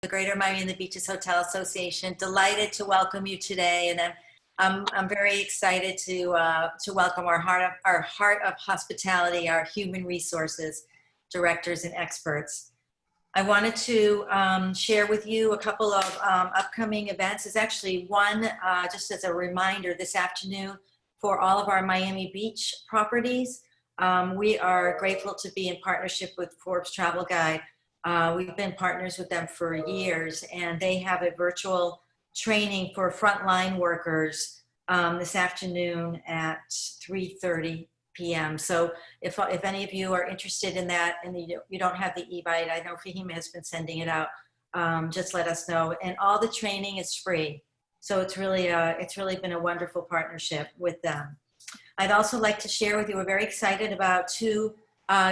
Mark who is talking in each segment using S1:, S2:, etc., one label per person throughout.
S1: the Greater Miami Beaches Hotel Association. Delighted to welcome you today, and I'm very excited to welcome our heart of hospitality, our human resources directors and experts. I wanted to share with you a couple of upcoming events. There's actually one, just as a reminder, this afternoon for all of our Miami Beach properties. We are grateful to be in partnership with Forbes Travel Guide. We've been partners with them for years, and they have a virtual training for frontline workers this afternoon at 3:30 p.m. So if any of you are interested in that and you don't have the e-bite, I know Fahima has been sending it out, just let us know. And all the training is free. So it's really been a wonderful partnership with them. I'd also like to share with you, we're very excited about two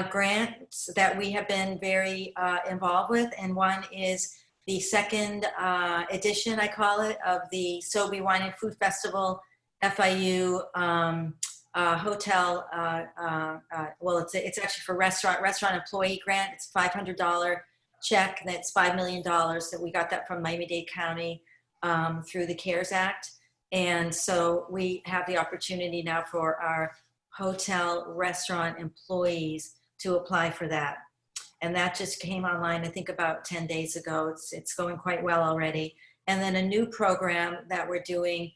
S1: grants that we have been very involved with. And one is the second edition, I call it, of the Sobe Wine and Food Festival FIU hotel. Well, it's actually for restaurant employee grant. It's $500 check, and it's $5 million that we got that from Miami-Dade County through the CARES Act. And so we have the opportunity now for our hotel restaurant employees to apply for that. And that just came online, I think about 10 days ago. It's going quite well already. And then a new program that we're doing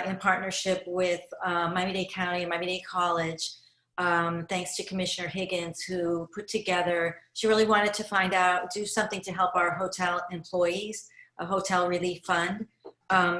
S1: in partnership with Miami-Dade County and Miami-Dade College, thanks to Commissioner Higgins, who put together, she really wanted to do something to help our hotel employees, a hotel relief fund.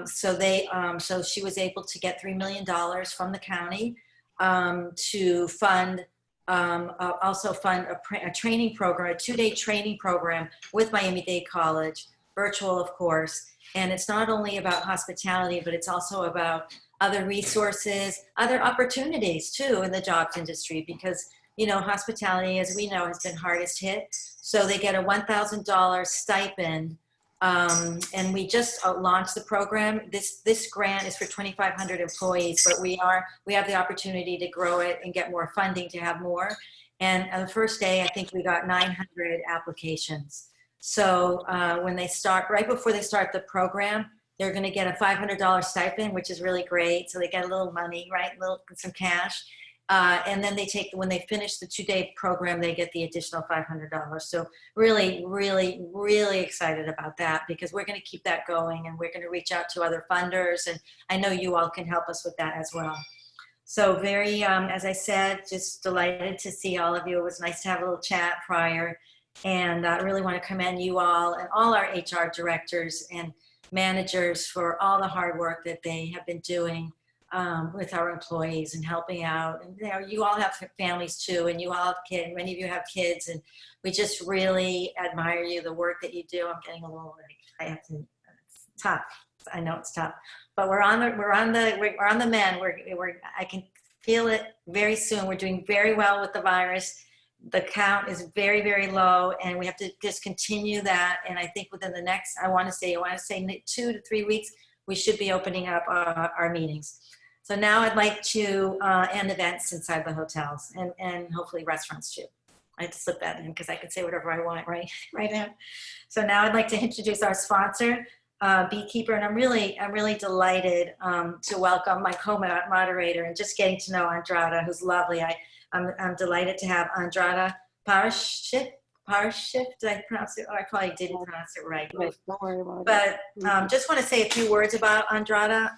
S1: So she was able to get $3 million from the county to fund, also fund a training program, a 2-day training program with Miami-Dade College, virtual of course. And it's not only about hospitality, but it's also about other resources, other opportunities too in the jobs industry, because, you know, hospitality, as we know, has been hardest hit. So they get a $1,000 stipend. And we just launched the program. This grant is for 2,500 employees, but we have the opportunity to grow it and get more funding to have more. And on the first day, I think we got 900 applications. So when they start, right before they start the program, they're going to get a $500 stipend, which is really great. So they get a little money, right? Some cash. And then when they finish the 2-day program, they get the additional $500. So really, really, really excited about that, because we're going to keep that going, and we're going to reach out to other funders. And I know you all can help us with that as well. So very, as I said, just delighted to see all of you. It was nice to have a little chat prior. And I really want to commend you all and all our HR directors and managers for all the hard work that they have been doing with our employees and helping out. And you know, you all have families too, and you all have kids. Many of you have kids, and we just really admire you, the work that you do. I'm getting a little, it's tough. I know it's tough, but we're on the mend. I can feel it very soon. We're doing very well with the virus. The count is very, very low, and we have to just continue that. And I think within the next, I want to say 2 to 3 weeks, we should be opening up our meetings. So now I'd like to end events inside the hotels and hopefully restaurants too. I had to slip that in because I can say whatever I want right now. So now I'd like to introduce our sponsor, Beekeeper, and I'm really delighted to welcome my co-moderator and just getting to know Andrada, who's lovely. I'm delighted to have Andrada Parashif. Did I pronounce it? Oh, I probably didn't pronounce it right.
S2: Don't worry about it.
S1: But just want to say a few words about Andrada.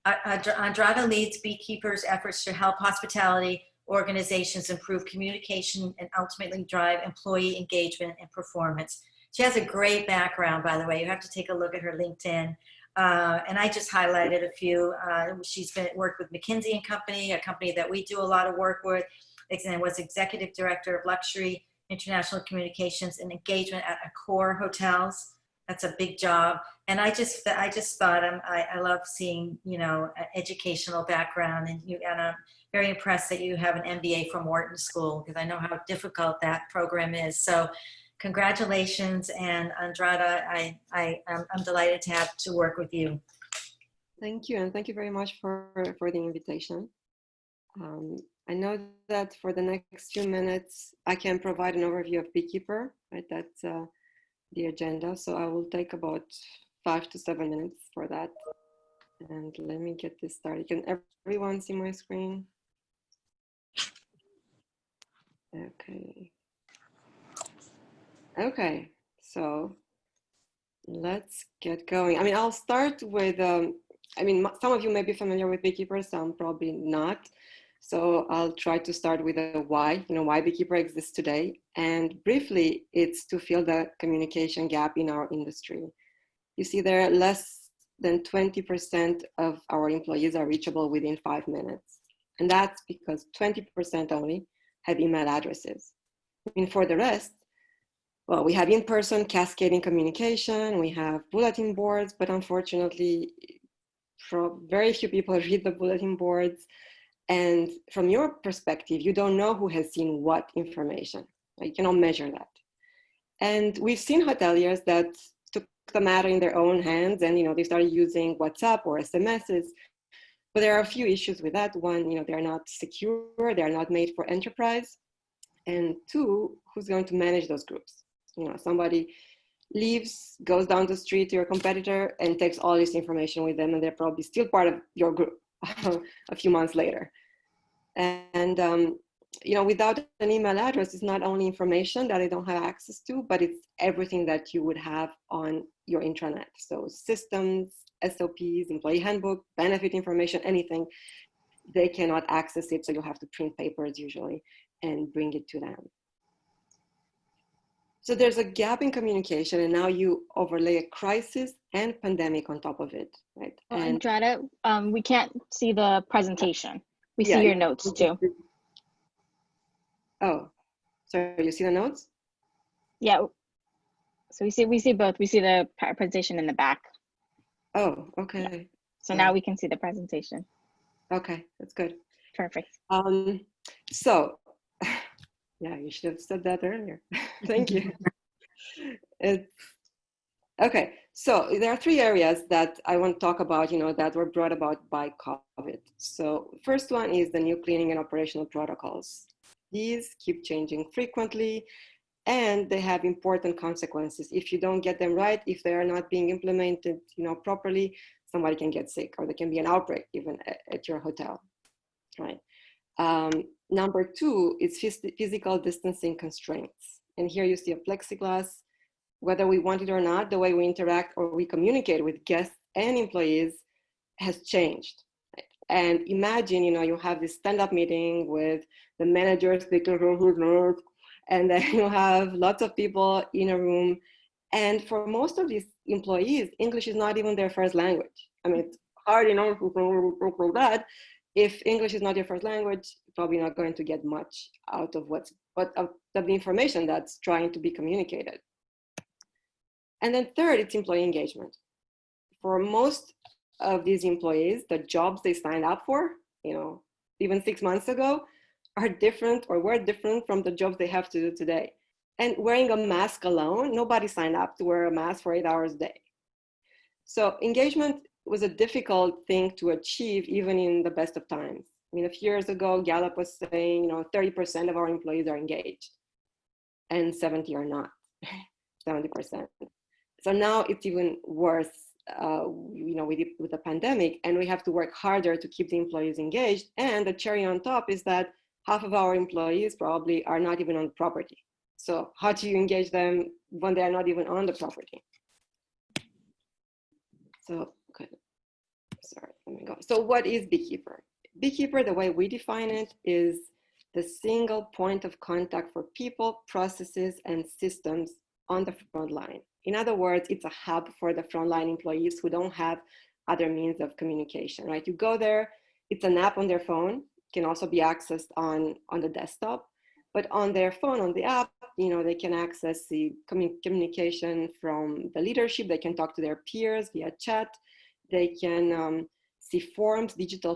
S1: Andrada leads Beekeeper's efforts to help hospitality organizations improve communication and ultimately drive employee engagement and performance. She has a great background, by the way. You have to take a look at her LinkedIn. And I just highlighted a few. She's worked with McKinsey & Company, a company that we do a lot of work with, and was executive director of luxury international communications and engagement at Accor Hotels. That's a big job. And I just thought I love seeing, you know, educational background, and I'm very impressed that you have an MBA from Wharton School, because I know how difficult that program is. So congratulations, and Andrada, I'm delighted to work with you.
S2: Thank you, and thank you very much for the invitation. I know that for the next few minutes, I can provide an overview of Beekeeper, right? That's the agenda. So I will take about 5 to 7 minutes for that. And let me get this started. Can everyone see my screen? Okay. Okay, so let's get going. I mean, I'll start with, I mean, some of you may be familiar with Beekeeper, some probably not. So I'll try to start with a why, why Beekeeper exists today. And briefly, it's to fill the communication gap in our industry. You see there, less than 20% of our employees are reachable within 5 minutes. And that's because 20% only have email addresses. I mean, for the rest, well, we have in-person cascading communication, we have bulletin boards, but unfortunately, very few people read the bulletin boards. And from your perspective, you don't know who has seen what information. You cannot measure that. And we've seen hoteliers that took the matter in their own hands and they started using WhatsApp or SMSs. But there are a few issues with that. One, they're not secure, they're not made for enterprise. And two, who's going to manage those groups? Somebody leaves, goes down the street to your competitor and takes all this information with them, and they're probably still part of your group a few months later. And without an email address, it's not only information that they don't have access to, but it's everything that you would have on your intranet. So systems, SOPs, employee handbook, benefit information, anything, they cannot access it. So you'll have to print papers usually and bring it to them. So there's a gap in communication, and now you overlay a crisis and pandemic on top of it, right?
S3: Well,
S2: and
S3: Andrada, we can't see the presentation. We see your notes too.
S2: Oh, sorry, you see the notes?
S3: Yeah. So we see both. We see the presentation in the back.
S2: Oh, okay.
S3: Yeah. So now we can see the presentation.
S2: Okay, that's good.
S3: Perfect.
S2: So, yeah, you should have said that earlier. Thank you. Okay, so there are 3 areas that I want to talk about, that were brought about by COVID. So first one is the new cleaning and operational protocols. These keep changing frequently, and they have important consequences. If you don't get them right, if they are not being implemented, properly, somebody can get sick, or there can be an outbreak even at your hotel, right? Number 2 is physical distancing constraints. And here you see a plexiglass. Whether we want it or not, the way we interact or we communicate with guests and employees has changed. And imagine, you have this stand-up meeting with the manager speaking from his notes, and then you have lots of people in a room. And for most of these employees, English is not even their first language. I mean, it's hard, that. If English is not your first language, you're probably not going to get much out of the information that's trying to be communicated. And then third, it's employee engagement. For most of these employees, the jobs they signed up for, even 6 months ago, are different or were different from the jobs they have to do today. And wearing a mask alone, nobody signed up to wear a mask for 8 hours a day. So engagement was a difficult thing to achieve even in the best of times. I mean, a few years ago, Gallup was saying, 30% of our employees are engaged and 70 are not, 70%. So now it's even worse, with the pandemic, and we have to work harder to keep the employees engaged. And the cherry on top is that half of our employees probably are not even on the property. So how do you engage them when they are not even on the property? So, okay, sorry, let me go. So what is Beekeeper? Beekeeper, the way we define it, is the single point of contact for people, processes, and systems on the front line. In other words, it's a hub for the frontline employees who don't have other means of communication, right? You go there, it's an app on their phone, can also be accessed on the desktop, but on their phone, on the app, they can access the communication from the leadership, they can talk to their peers via chat, they can see forms, digital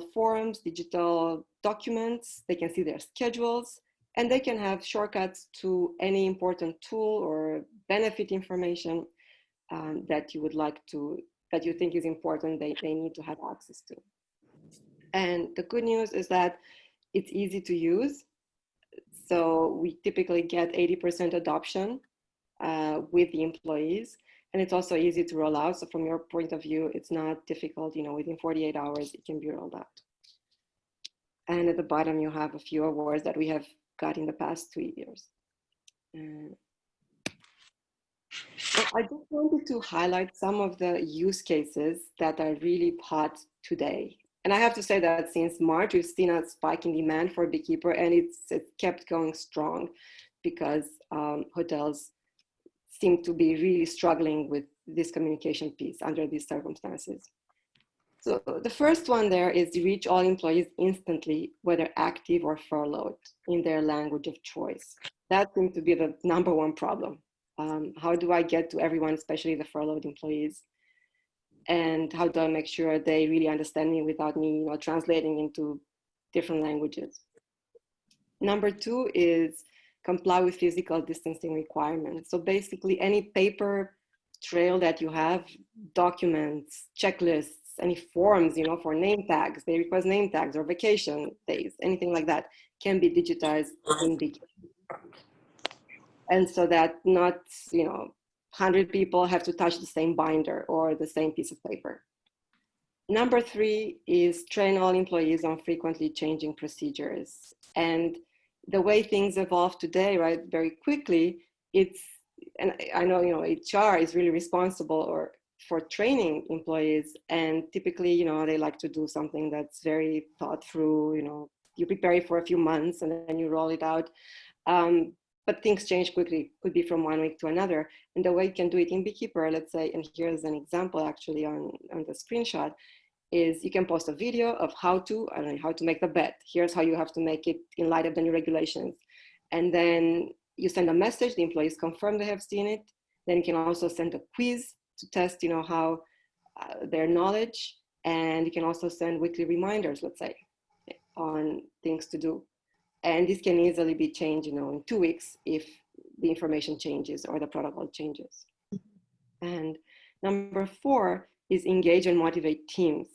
S2: documents, they can see their schedules, and they can have shortcuts to any important tool or benefit information that you think is important, they need to have access to. And the good news is that it's easy to use. So we typically get 80% adoption with the employees. And it's also easy to roll out. So from your point of view, it's not difficult, within 48 hours, it can be rolled out. And at the bottom, you have a few awards that we have got in the past 3 years. I just wanted to highlight some of the use cases that are really hot today. And I have to say that since March, we've seen a spike in demand for Beekeeper, and it kept going strong because hotels seem to be really struggling with this communication piece under these circumstances. So the first one there is to reach all employees instantly, whether active or furloughed, in their language of choice. That seems to be the #1 problem. How do I get to everyone, especially the furloughed employees? And how do I make sure they really understand me without me, translating into different languages? #2 is comply with physical distancing requirements. So basically any paper trail that you have, documents, checklists, any forms, for name tags, they request name tags or vacation days, anything like that can be digitized in Beekeeper. And so that not, 100 people have to touch the same binder or the same piece of paper. #3 is train all employees on frequently changing procedures. And the way things evolve today, right, very quickly, and I know, HR is really responsible for training employees. And typically, they like to do something that's very thought through, you prepare it for a few months and then you roll it out. But things change quickly, could be from 1 week to another. And the way you can do it in Beekeeper, let's say, and here's an example actually on the screenshot, is you can post a video of how to make the bed. Here's how you have to make it in light of the new regulations. And then you send a message, the employees confirm they have seen it. Then you can also send a quiz to test, how their knowledge. And you can also send weekly reminders, let's say, on things to do. And this can easily be changed, in 2 weeks if the information changes or the protocol changes. And #4 is engage and motivate teams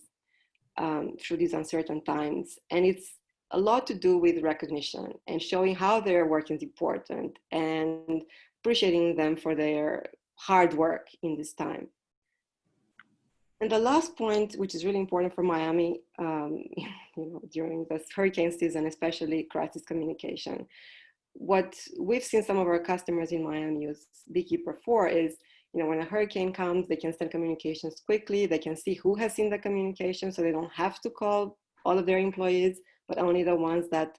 S2: through these uncertain times. And it's a lot to do with recognition and showing how their work is important and appreciating them for their hard work in this time. And the last point, which is really important for Miami, during this hurricane season, especially crisis communication, what we've seen some of our customers in Miami use Beekeeper for is, when a hurricane comes, they can send communications quickly. They can see who has seen the communication, so they don't have to call all of their employees, but only the ones that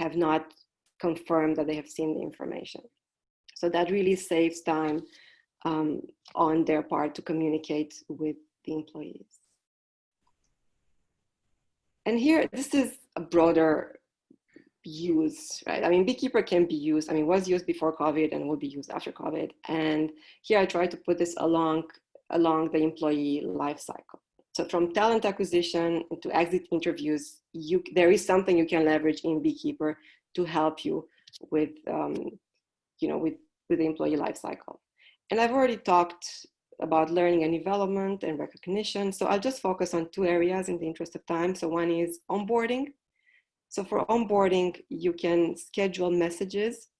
S2: have not confirmed that they have seen the information. So that really saves time on their part to communicate with the employees. And here, this is a broader use, right? I mean, Beekeeper can be used, was used before COVID and will be used after COVID. And here I try to put this along the employee life cycle. So from talent acquisition to exit interviews, there is something you can leverage in Beekeeper to help you with, with the employee life cycle. And I've already talked about learning and development and recognition. So I'll just focus on 2 areas in the interest of time. So one is onboarding. So for onboarding, you can schedule messages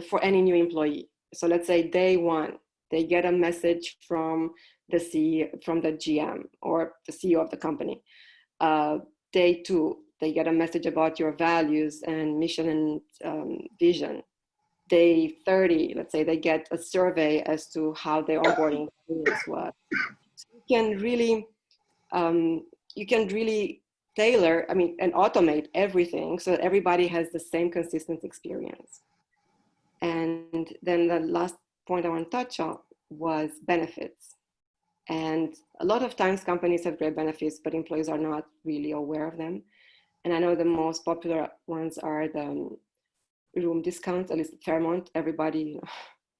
S2: for any new employee. So let's say day 1, they get a message from the GM or the CEO of the company. Day 2, they get a message about your values and mission and vision. Day 30, let's say they get a survey as to how their onboarding experience was. So you can really tailor, and automate everything so that everybody has the same consistent experience. And then the last point I want to touch on was benefits. And a lot of times companies have great benefits, but employees are not really aware of them. And I know the most popular ones are the room discounts, at least at Fairmont. Everybody,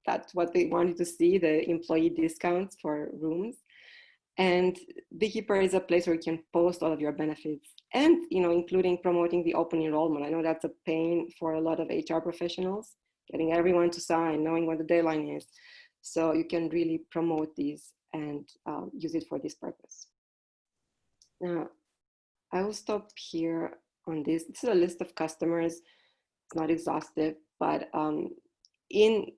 S2: that's what they wanted to see, the employee discounts for rooms. And Beekeeper is a place where you can post all of your benefits and, including promoting the open enrollment. I know that's a pain for a lot of HR professionals, getting everyone to sign, knowing what the deadline is. So you can really promote these and use it for this purpose. Now, I will stop here on this. This is a list of customers. It's not exhaustive, but in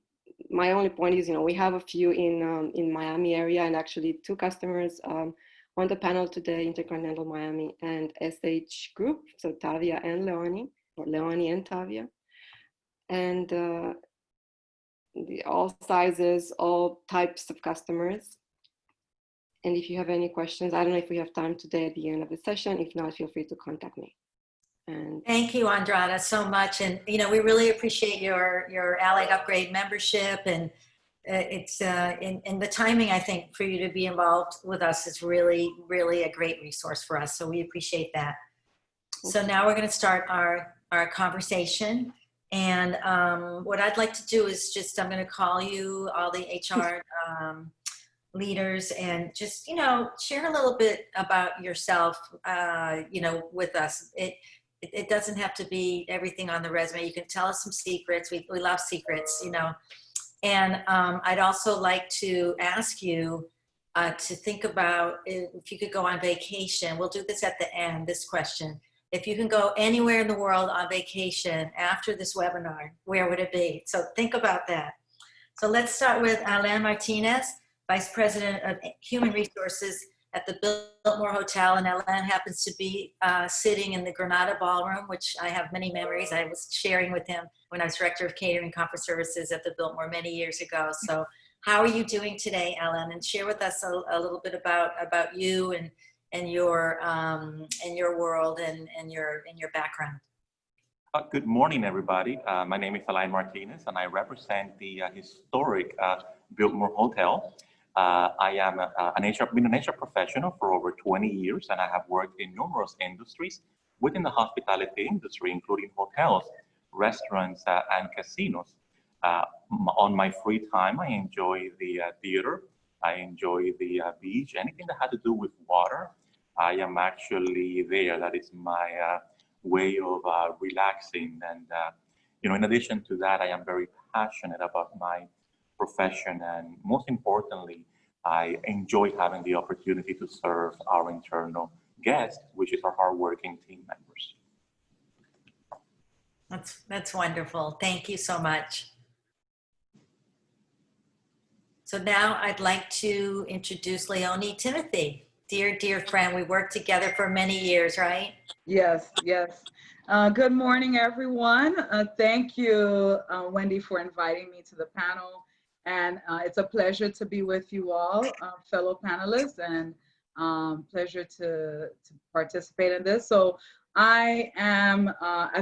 S2: my only point is, we have a few in Miami area, and actually 2 customers on the panel today, Intercontinental Miami and SH Group, so Tavia and Leonie, or Leonie and Tavia. And all sizes, all types of customers. And if you have any questions, I don't know if we have time today at the end of the session. If not, feel free to contact me. And
S1: thank you, Andrada, so much. And, we really appreciate your Allied Upgrade membership. And it's in the timing, I think, for you to be involved with us is really, really a great resource for us. So we appreciate that. So now we're going to start our conversation. And what I'd like to do is just, I'm going to call you, all the HR leaders, and just, share a little bit about yourself, with us. It doesn't have to be everything on the resume. You can tell us some secrets. We love secrets, And I'd also like to ask you to think about if you could go on vacation. We'll do this at the end, this question. If you can go anywhere in the world on vacation after this webinar, where would it be? So think about that. So let's start with Alain Martinez, Vice President of Human Resources at the Biltmore Hotel. And Alain happens to be sitting in the Granada Ballroom, which I have many memories. I was sharing with him when I was Director of Catering Conference Services at the Biltmore many years ago. So how are you doing today, Alain? And share with us a little bit about you and your world and your background.
S4: Good morning, everybody. My name is Alain Martinez, and I represent the historic Biltmore Hotel. I am been an HR professional for over 20 years, and I have worked in numerous industries within the hospitality industry, including hotels, restaurants, and casinos. On my free time, I enjoy the theater. I enjoy the beach, anything that had to do with water. I am actually there. That is my way of relaxing. And, in addition to that, I am very passionate about my profession. And most importantly, I enjoy having the opportunity to serve our internal guests, which is our hardworking team members.
S1: That's wonderful. Thank you so much. So now I'd like to introduce Leonie Timothy. Dear friend, we worked together for many years, right?
S5: Yes. Good morning, everyone. Thank you, Wendy, for inviting me to the panel. And it's a pleasure to be with you all, fellow panelists, and pleasure to participate in this. So I've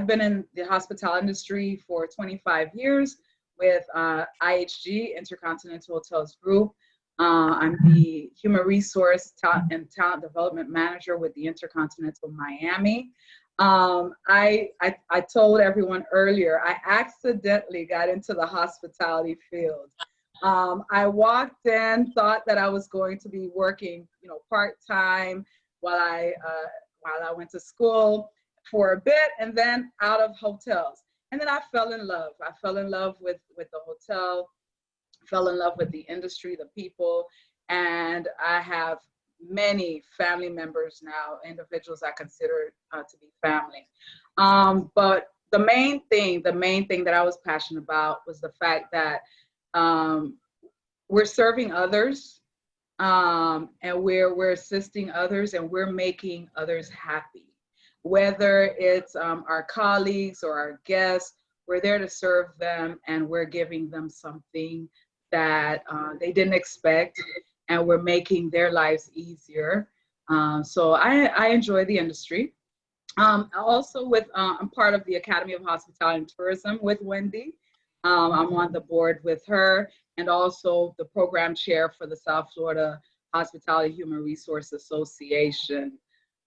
S5: been in the hospitality industry for 25 years with IHG, Intercontinental Hotels Group. I'm the Human Resource and Talent Development Manager with the Intercontinental Miami. I told everyone earlier, I accidentally got into the hospitality field. I walked in, thought that I was going to be working, part-time while I went to school for a bit, and then out of hotels. And then I fell in love. I fell in love with the hotel, fell in love with the industry, the people, and I have many family members now, individuals I consider to be family. But the main thing that I was passionate about was the fact that we're serving others, and we're assisting others, and we're making others happy. Whether it's our colleagues or our guests, we're there to serve them, and we're giving them something that they didn't expect, and we're making their lives easier. So I enjoy the industry. Also I'm part of the Academy of Hospitality and Tourism with Wendy. I'm on the board with her, and also the program chair for the South Florida Hospitality Human Resource Association.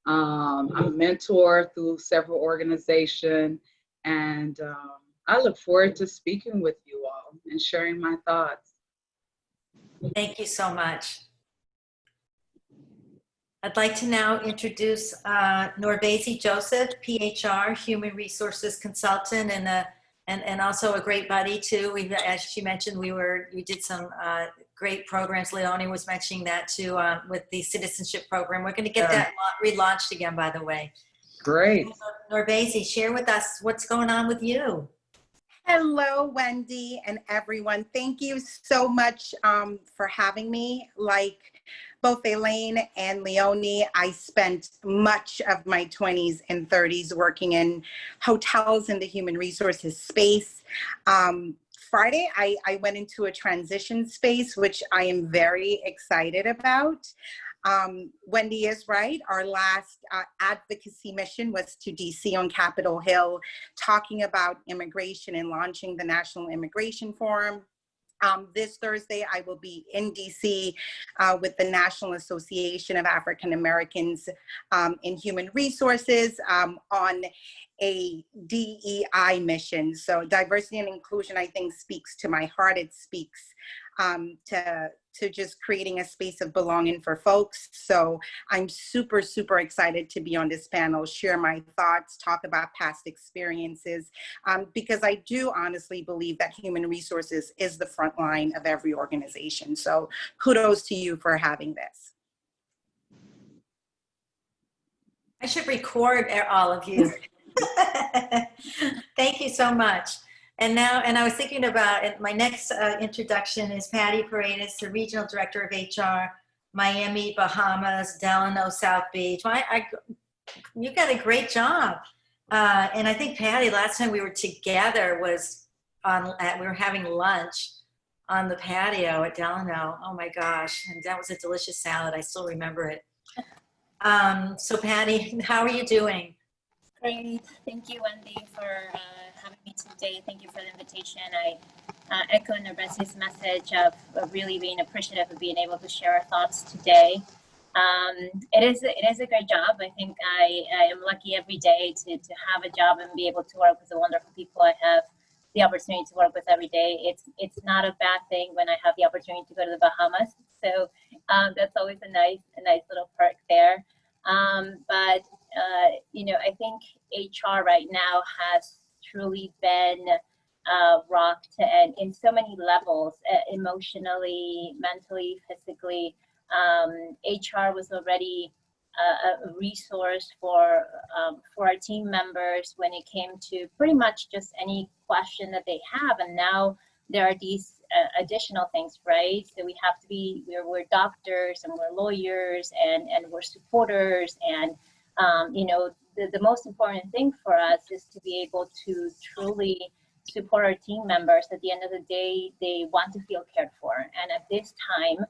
S5: I'm a mentor through several organizations, and I look forward to speaking with you all and sharing my thoughts.
S1: Thank you so much. I'd like to now introduce Norbezi Joseph, PHR, Human Resources Consultant, and also a great buddy too. As she mentioned, we did some great programs. Leonie was mentioning that too with the citizenship program. We're going to get that relaunched again, by the way.
S5: Great.
S1: Norbezi, share with us what's going on with you.
S6: Hello, Wendy and everyone. Thank you so much for having me. Like both Elaine and Leonie, I spent much of my 20s and 30s working in hotels in the human resources space. Friday, I went into a transition space, which I am very excited about. Wendy is right. Our last advocacy mission was to DC on Capitol Hill, talking about immigration and launching the National Immigration Forum. This Thursday, I will be in DC with the National Association of African Americans in Human Resources on a DEI mission. So diversity and inclusion, I think, speaks to my heart. It speaks to just creating a space of belonging for folks. So I'm super, super excited to be on this panel, share my thoughts, talk about past experiences, because I do honestly believe that human resources is the front line of every organization. So kudos to you for having this.
S1: I should record all of you. Thank you so much. And now, and I was thinking about my next introduction is Patty Paredes, the Regional Director of HR, Miami, Bahamas, Delano, South Beach. You got a great job. And I think Patty, last time we were together was we were having lunch on the patio at Delano. Oh my gosh. And that was a delicious salad. I still remember it. So Patty, how are you doing?
S7: Great. Thank you, Wendy, for having me today. Thank you for the invitation. I echo Nobresi's message of really being appreciative of being able to share our thoughts today. It is a great job. I think I am lucky every day to have a job and be able to work with the wonderful people I have the opportunity to work with every day. It's not a bad thing when I have the opportunity to go to the Bahamas. So that's always a nice little perk there. But I think HR right now has truly been rocked and in so many levels, emotionally, mentally, physically. HR was already a resource for our team members when it came to pretty much just any question that they have, and now there are these additional things, right? So we have to be, we're doctors and we're lawyers and we're supporters, and the most important thing for us is to be able to truly support our team members. At the end of the day, they want to feel cared for, and at this time,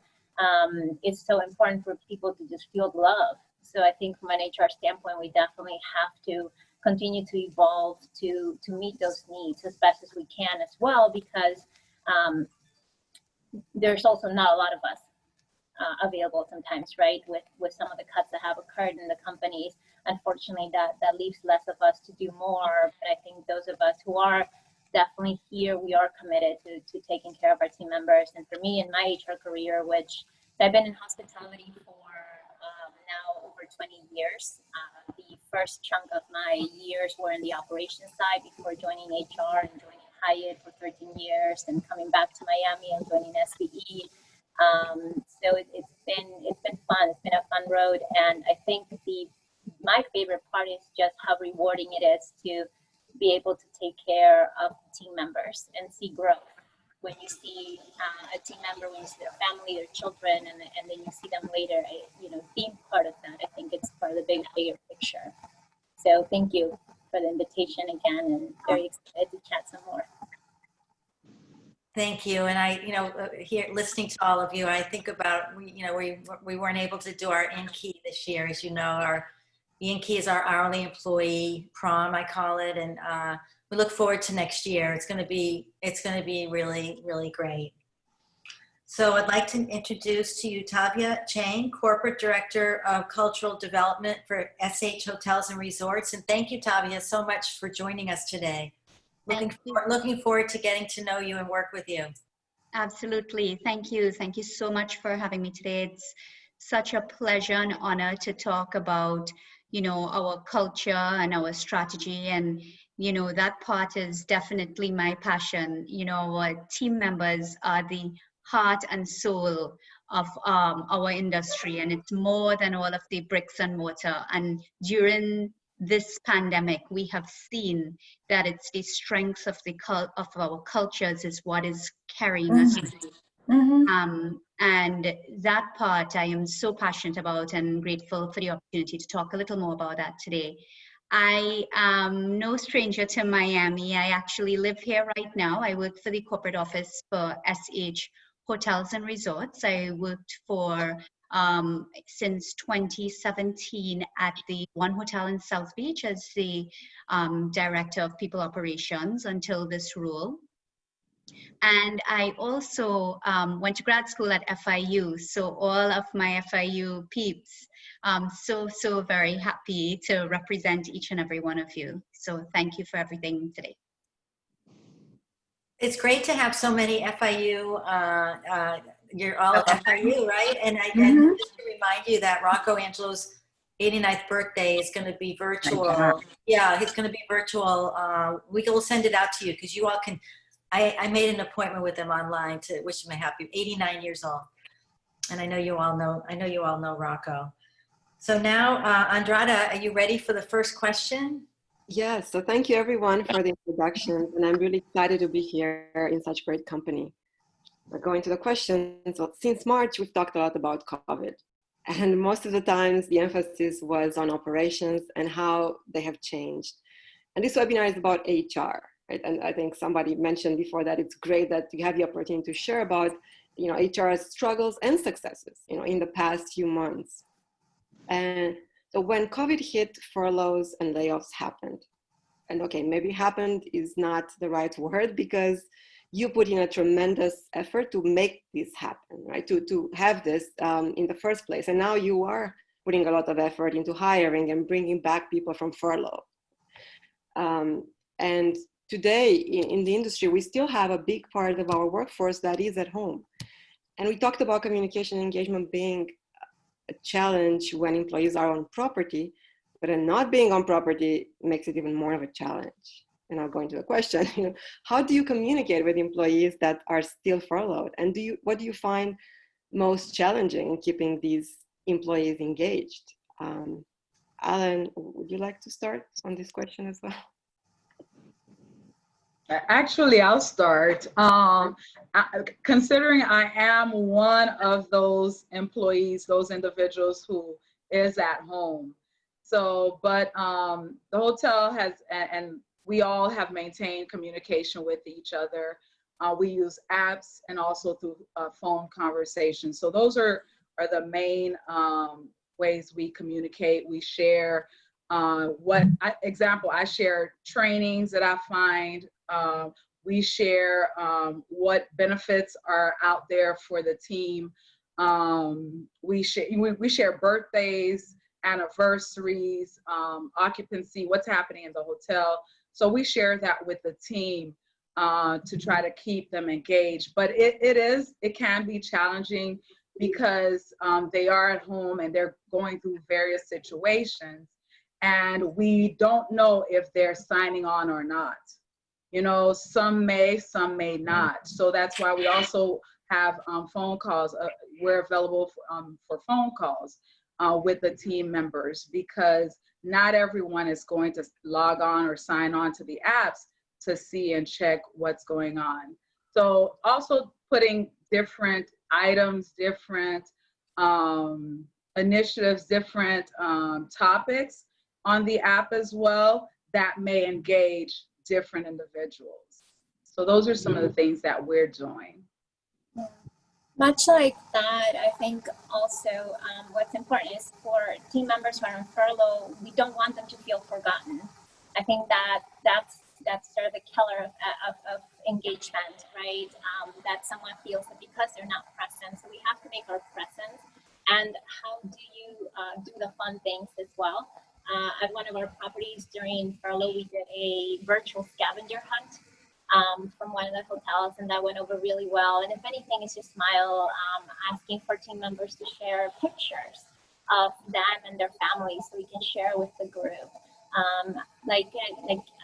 S7: it's so important for people to just feel love. So I think from an HR standpoint, we definitely have to continue to evolve to meet those needs as best as we can as well, because there's also not a lot of us available sometimes, right? With some of the cuts that have occurred in the companies, unfortunately, that leaves less of us to do more. But I think those of us who are definitely here, we are committed to taking care of our team members. And for me, in my HR career, which I've been in hospitality for now over 20 years, the first chunk of my years were in the operations side before joining HR and joining Hyatt for 13 years and coming back to Miami and joining SBE. So it's been fun. It's been a fun road, and I think my favorite part is just how rewarding it is to be able to take care of team members and see growth. When you see a team member, when you see their family, their children, and then you see them later, being part of that, I think it's part of the bigger picture. So thank you for the invitation again, and very excited to chat some more.
S1: Thank you. And here listening to all of you, I think about, we weren't able to do our in-key this year. As you know, the in-key is our hourly employee prom, I call it. And we look forward to next year. It's going to be really, really great. So I'd like to introduce to you Tavia Chang, Corporate Director of Cultural Development for SH Hotels and Resorts. And thank you, Tavia, so much for joining us today. Looking forward to getting to know you and work with you.
S8: Absolutely. Thank you. Thank you so much for having me today. It's such a pleasure and honor to talk about, our culture and our strategy. And, that part is definitely my passion. Our team members are the heart and soul of our industry, and it's more than all of the bricks and mortar. And during this pandemic, we have seen that it's the strengths of of our cultures is what is carrying us. And that part I am so passionate about and grateful for the opportunity to talk a little more about that today. I am no stranger to Miami. I actually live here right now. I work for the corporate office for SH Hotels and Resorts. I worked for since 2017 at the One Hotel in South Beach as the Director of People Operations until this role. And I also went to grad school at FIU. So all of my FIU peeps, so very happy to represent each and every one of you. So thank you for everything today.
S1: It's great to have so many FIU. You're all FIU, right? And and just to remind you that Rocco Angelo's 89th birthday is going to be virtual. Yeah, it's going to be virtual. We will send it out to you because you all can. I made an appointment with him online to wish him a happy 89 years old. And I know you all know Rocco. So now, Andrada, are you ready for the first question?
S2: Yes, so thank you everyone for the introductions, and I'm really excited to be here in such great company. We're going to the questions. So since March, we've talked a lot about COVID, and most of the times the emphasis was on operations and how they have changed. And this webinar is about HR, right? And I think somebody mentioned before that it's great that you have the opportunity to share about, HR's struggles and successes, in the past few months. And so when COVID hit, furloughs and layoffs happened. And okay, maybe happened is not the right word because you put in a tremendous effort to make this happen, right? To have this in the first place. And now you are putting a lot of effort into hiring and bringing back people from furlough. And today in the industry, we still have a big part of our workforce that is at home. And we talked about communication and engagement being a challenge when employees are on property, but not being on property makes it even more of a challenge. And I'll go into the question, how do you communicate with employees that are still furloughed? And what do you find most challenging in keeping these employees engaged? Alan, would you like to start on this question as well?
S5: Actually, I'll start. Considering I am one of those employees, those individuals who is at home. So, but the hotel has, and we all have maintained communication with each other. We use apps and also through phone conversations. So those are the main ways we communicate. We share I share trainings that I find. We share what benefits are out there for the team. We share birthdays, anniversaries, occupancy, what's happening in the hotel. So we share that with the team to try to keep them engaged. But it can be challenging because they are at home and they're going through various situations. And we don't know if they're signing on or not. Some may not. So that's why we also have phone calls. We're available for phone calls with the team members because not everyone is going to log on or sign on to the apps to see and check what's going on. So also putting different items, different initiatives, different topics on the app as well that may engage different individuals. So those are some of the things that we're doing.
S7: Yeah. Much like that, I think also what's important is for team members who are on furlough, we don't want them to feel forgotten. I think that's sort of the killer of engagement, right? That someone feels that because they're not present, so we have to make our presence. And how do you do the fun things as well? At one of our properties during furlough, we did a virtual scavenger hunt from one of the hotels, and that went over really well. And if anything, it's just smile, asking for team members to share pictures of them and their families so we can share with the group. Like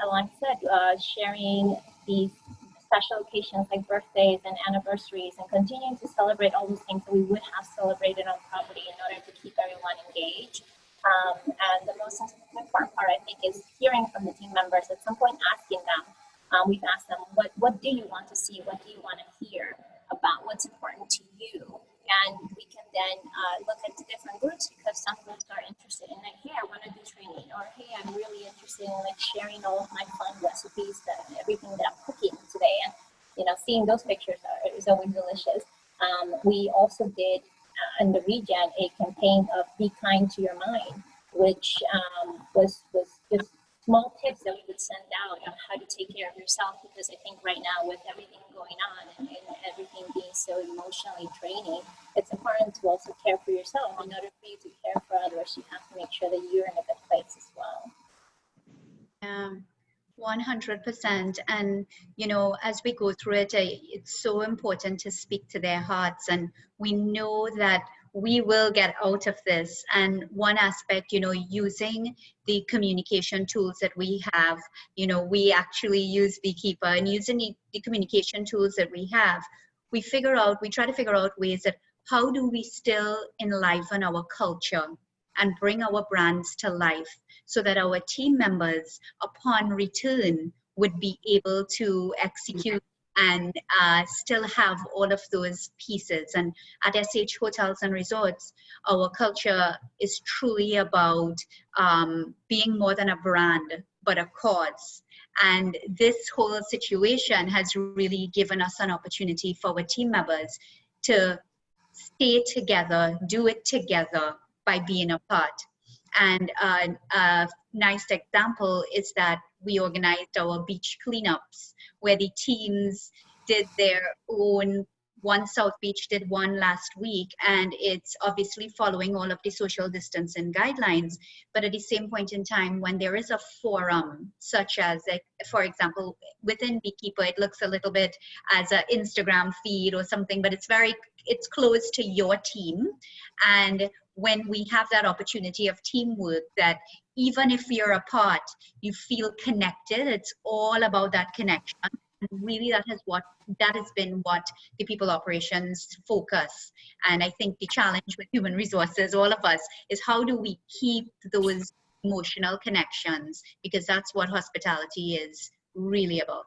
S7: Alan said, sharing these special occasions like birthdays and anniversaries and continuing to celebrate all those things that we would have celebrated on property in order to keep everyone engaged. And the most important part, I think, then look at the different groups, because some groups are interested in like, hey, I want to do training, or hey, I'm really interested in like sharing all of my fun recipes, that everything that I'm cooking today, and seeing those pictures is always delicious. We also did in the region a campaign of Be Kind to Your Mind, which was just small tips that we would send out on how to take care of yourself, because I think right now with everything going on and everything being so emotionally draining, it's important to also care for yourself. In order for you to care for others, you have to make sure that you're in a good place as well.
S8: 100%. And, as we go through it, it's so important to speak to their hearts. And we know that we will get out of this. And one aspect, using the communication tools that we have, we actually use Beekeeper, and using the communication tools that we have, we try to figure out ways that how do we still enliven our culture and bring our brands to life, so that our team members, upon return, would be able to execute and still have all of those pieces. And at SH Hotels and Resorts, our culture is truly about being more than a brand, but a cause. And this whole situation has really given us an opportunity for our team members to stay together, do it together by being apart. And a nice example is that we organized our beach cleanups, where the teams did their own. One South Beach did one last week, and it's obviously following all of the social distancing guidelines. But at the same point in time, when there is a forum, such as, for example, within Beekeeper, it looks a little bit as an Instagram feed or something, but it's close to your team. And when we have that opportunity of teamwork, that even if you're apart, you feel connected. It's all about that connection. And really, that has been what the people operations focus. And I think the challenge with human resources, all of us, is how do we keep those emotional connections? Because that's what hospitality is really about.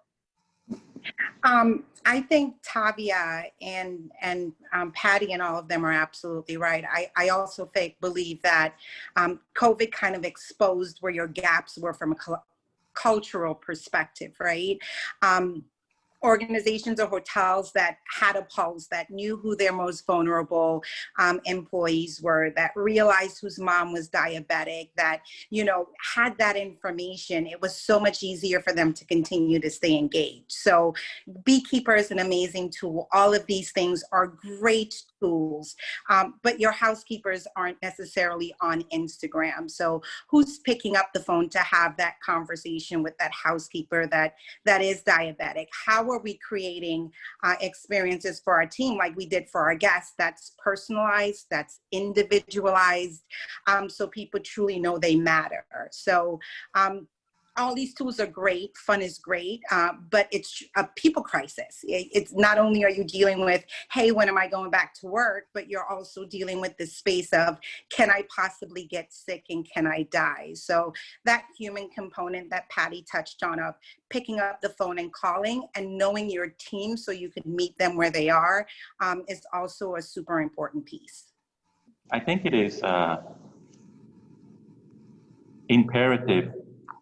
S6: I think Tavia and Patty and all of them are absolutely right. I also believe that COVID kind of exposed where your gaps were from a cultural perspective, right? Organizations or hotels that had a pulse, that knew who their most vulnerable employees were, that realized whose mom was diabetic, that, had that information, it was so much easier for them to continue to stay engaged. So Beekeeper is an amazing tool. All of these things are great tools, but your housekeepers aren't necessarily on Instagram. So who's picking up the phone to have that conversation with that housekeeper that is diabetic? How are we creating experiences for our team like we did for our guests that's personalized, that's individualized, so people truly know they matter? So all these tools are great, fun is great, but it's a people crisis. It's not only are you dealing with, hey, when am I going back to work, but you're also dealing with the space of, can I possibly get sick and can I die? So that human component that Patty touched on, of picking up the phone and calling and knowing your team so you can meet them where they are, is also a super important piece.
S4: I think it is imperative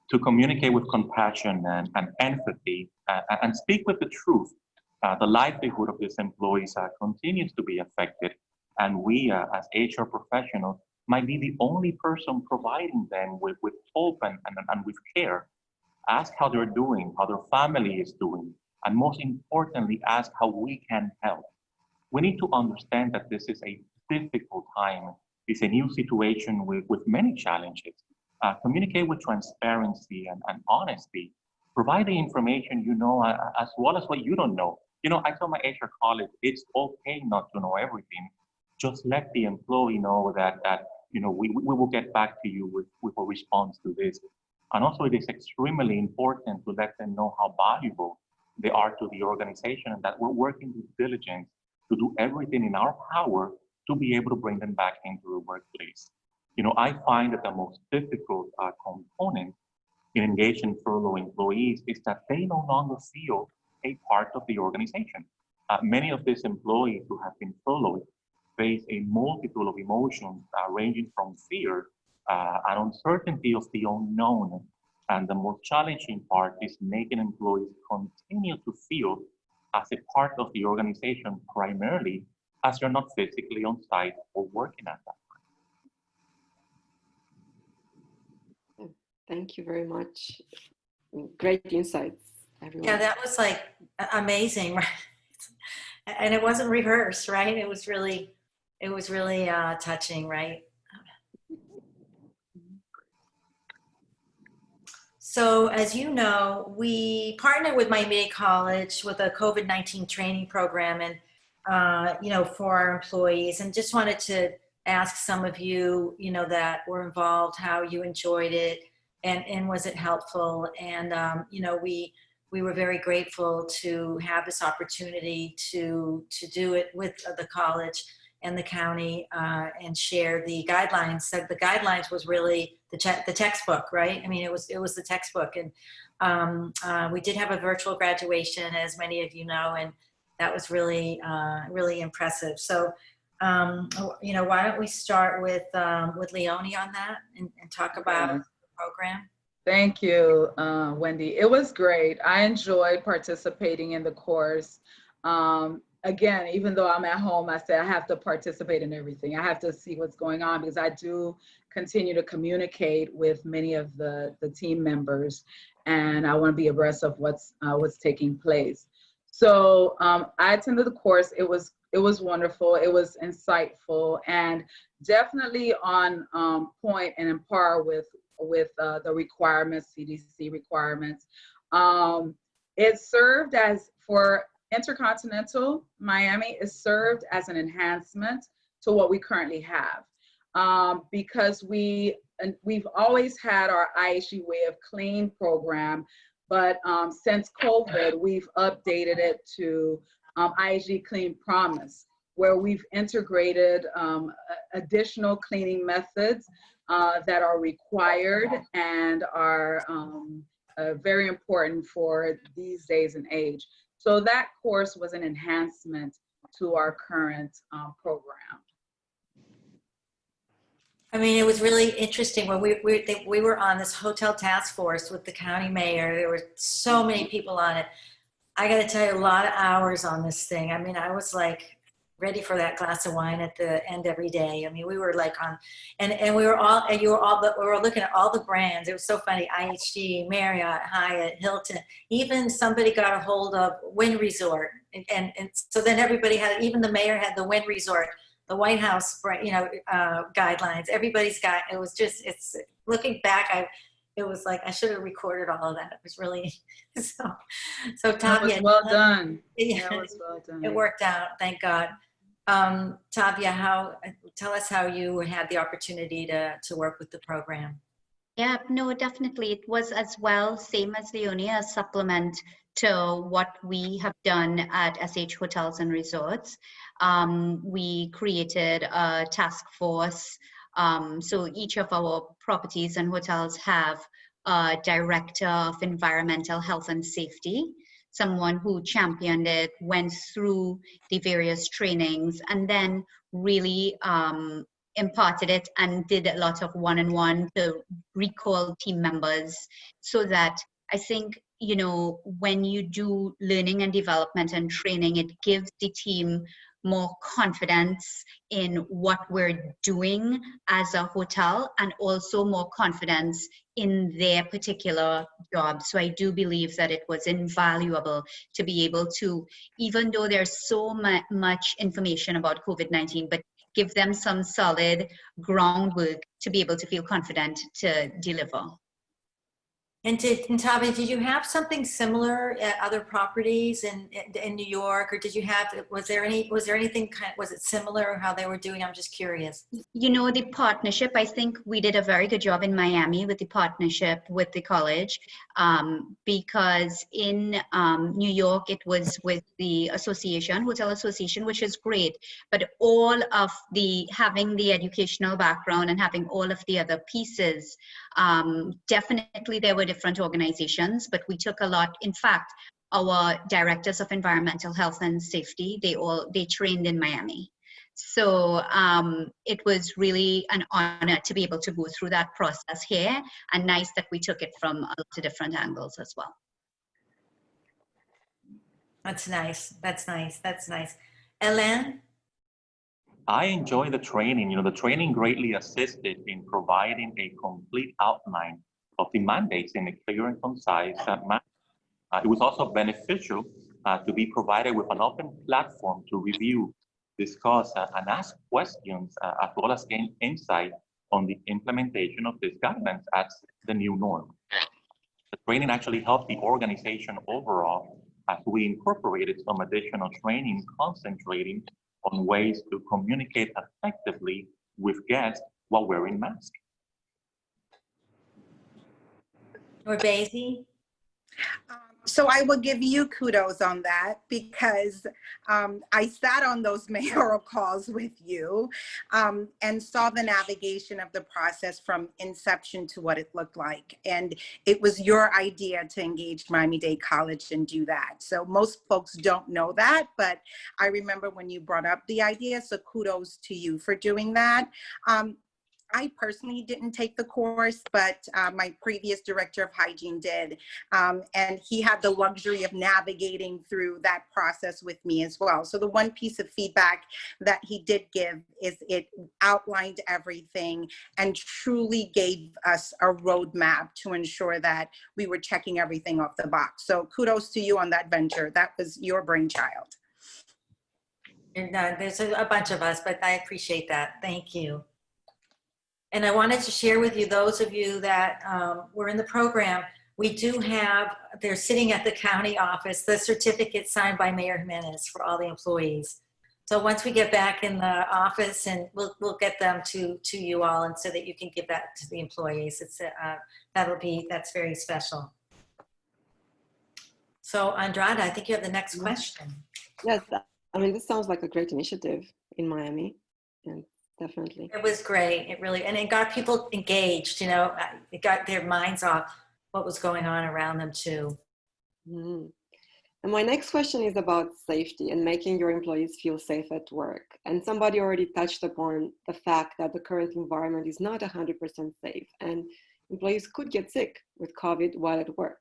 S4: to communicate with compassion and empathy and speak with the truth. The livelihood of these employees continues to be affected, and we as HR professionals might be the only person providing them with hope and with care. Ask how they're doing, how their family is doing, and most importantly, ask how we can help. We need to understand that this is a difficult time. It's a new situation with many challenges. Communicate with transparency and honesty. Provide the information you know as well as what you don't know. I tell my HR colleagues, it's okay not to know everything. Just let the employee know that we will get back to you with a response to this. And also, it is extremely important to let them know how valuable they are to the organization, and that we're working with diligence to do everything in our power to be able to bring them back into the workplace. I find that the most difficult component in engaging furlough employees is that they no longer feel a part of the organization. Many of these employees who have been furloughed face a multitude of emotions ranging from fear and uncertainty of the unknown. And the most challenging part is making employees continue to feel as a part of the organization, primarily as you're not physically on site or working at that.
S2: Thank you very much. Great insights, everyone.
S1: Yeah, that was like amazing, right? And it wasn't rehearsed, right? It was really touching, right? So as you know, we partnered with Miami College with a COVID-19 training program and, for our employees, and just wanted to ask some of you, that were involved, how you enjoyed it and was it helpful? And, we were very grateful to have this opportunity to do it with the college and the county and share the guidelines. So the guidelines was really the textbook, right? I mean, it was the textbook. And we did have a virtual graduation, as many of you know, and that was really, really impressive. So, why don't we start with Leonie on that and talk about the program?
S5: Thank you, Wendy. It was great. I enjoyed participating in the course. Again, even though I'm at home, I said I have to participate in everything. I have to see what's going on because I do continue to communicate with many of the team members, and I want to be abreast of what's taking place. So I attended the course. It was wonderful. It was insightful and definitely on point and in par with the requirements, CDC requirements. It served as, for Intercontinental Miami, it served as an enhancement to what we currently have. Because we've always had our IHG Way of Clean program, but since COVID, we've updated it to IHG Clean Promise, where we've integrated additional cleaning methods that are required and are very important for these days and age. So that course was an enhancement to our current program.
S1: I mean, it was really interesting when we were on this hotel task force with the county mayor. There were so many people on it. I got to tell you, a lot of hours on this thing. I mean, I was like ready for that glass of wine at the end every day. I mean, we were like on, and we were all, and we were looking at all the brands. It was so funny. IHG, Marriott, Hyatt, Hilton. Even somebody got a hold of Wynn Resort, and so then everybody had, even the mayor had the Wynn Resort, the White House, guidelines. Everybody's got. It was just. It's looking back. It was like I should have recorded all of that. It was really so. Tavia,
S5: well done. Yeah, it was well done.
S1: It worked out, thank God. Tavia, tell us how you had the opportunity to work with the program.
S8: Yeah, no, definitely. It was as well, same as Leonie, a supplement to what we have done at SH Hotels and Resorts. We created a task force. So each of our properties and hotels have a director of environmental health and safety, someone who championed it, went through the various trainings, and then really imparted it and did a lot of one-on-one to recall team members, so that I think, when you do learning and development and training, it gives the team more confidence in what we're doing as a hotel, and also more confidence in their particular job. So I do believe that it was invaluable to be able to, even though there's so much information about COVID-19, but give them some solid groundwork to be able to feel confident to deliver.
S1: And Tavia, did you have something similar at other properties in New York, or did you have? Was there anything? Was it similar how they were doing? I'm just curious.
S8: The partnership. I think we did a very good job in Miami with the partnership with the college, because in New York it was with the hotel association, which is great. But all of having the educational background and having all of the other pieces, definitely there were different organizations, but we took a lot. In fact, our directors of environmental health and safety, they trained in Miami. So it was really an honor to be able to go through that process here, and nice that we took it from a lot of different angles as well.
S1: That's nice. That's nice. That's nice. Ellen?
S4: I enjoy the training. The training greatly assisted in providing a complete outline of the mandates in a clear and concise manner. It was also beneficial to be provided with an open platform to review, discuss, and ask questions, as well as gain insight on the implementation of these guidelines as the new norm. The training actually helped the organization overall as we incorporated some additional training concentrating on ways to communicate effectively with guests while wearing masks.
S1: Or Basie?
S6: So I will give you kudos on that because I sat on those mayoral calls with you and saw the navigation of the process from inception to what it looked like. And it was your idea to engage Miami-Dade College and do that. So most folks don't know that, but I remember when you brought up the idea, so kudos to you for doing that. I personally didn't take the course, but my previous director of hygiene did. And he had the luxury of navigating through that process with me as well. So the one piece of feedback that he did give is it outlined everything and truly gave us a roadmap to ensure that we were checking everything off the box. So kudos to you on that venture. That was your brainchild.
S1: And there's a bunch of us, but I appreciate that. Thank you. And I wanted to share with you, those of you that were in the program, we do have, they're sitting at the county office, the certificate signed by Mayor Jimenez for all the employees. So once we get back in the office, and we'll get them to you all, and so that you can give that to the employees. It's that's very special. So Andrada, I think you have the next question.
S2: Yes, I mean, this sounds like a great initiative in Miami, and definitely.
S1: It was great. It really, and it got people engaged, it got their minds off what was going on around them too.
S2: Mm. And my next question is about safety and making your employees feel safe at work. And somebody already touched upon the fact that the current environment is not 100% safe, and employees could get sick with COVID while at work.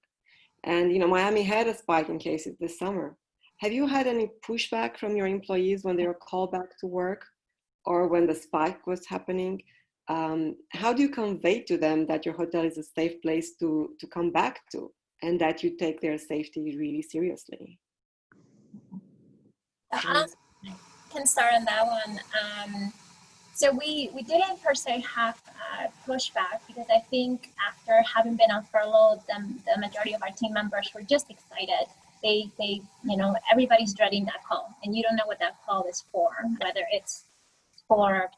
S2: And, Miami had a spike in cases this summer. Have you had any pushback from your employees when they were called back to work, or when the spike was happening? How do you convey to them that your hotel is a safe place to come back to, and that you take their safety really seriously?
S7: I can start on that one. So we didn't per se have pushback, because I think after having been on furlough, the majority of our team members were just excited. They everybody's dreading that call, and you don't know what that call is for, whether it's for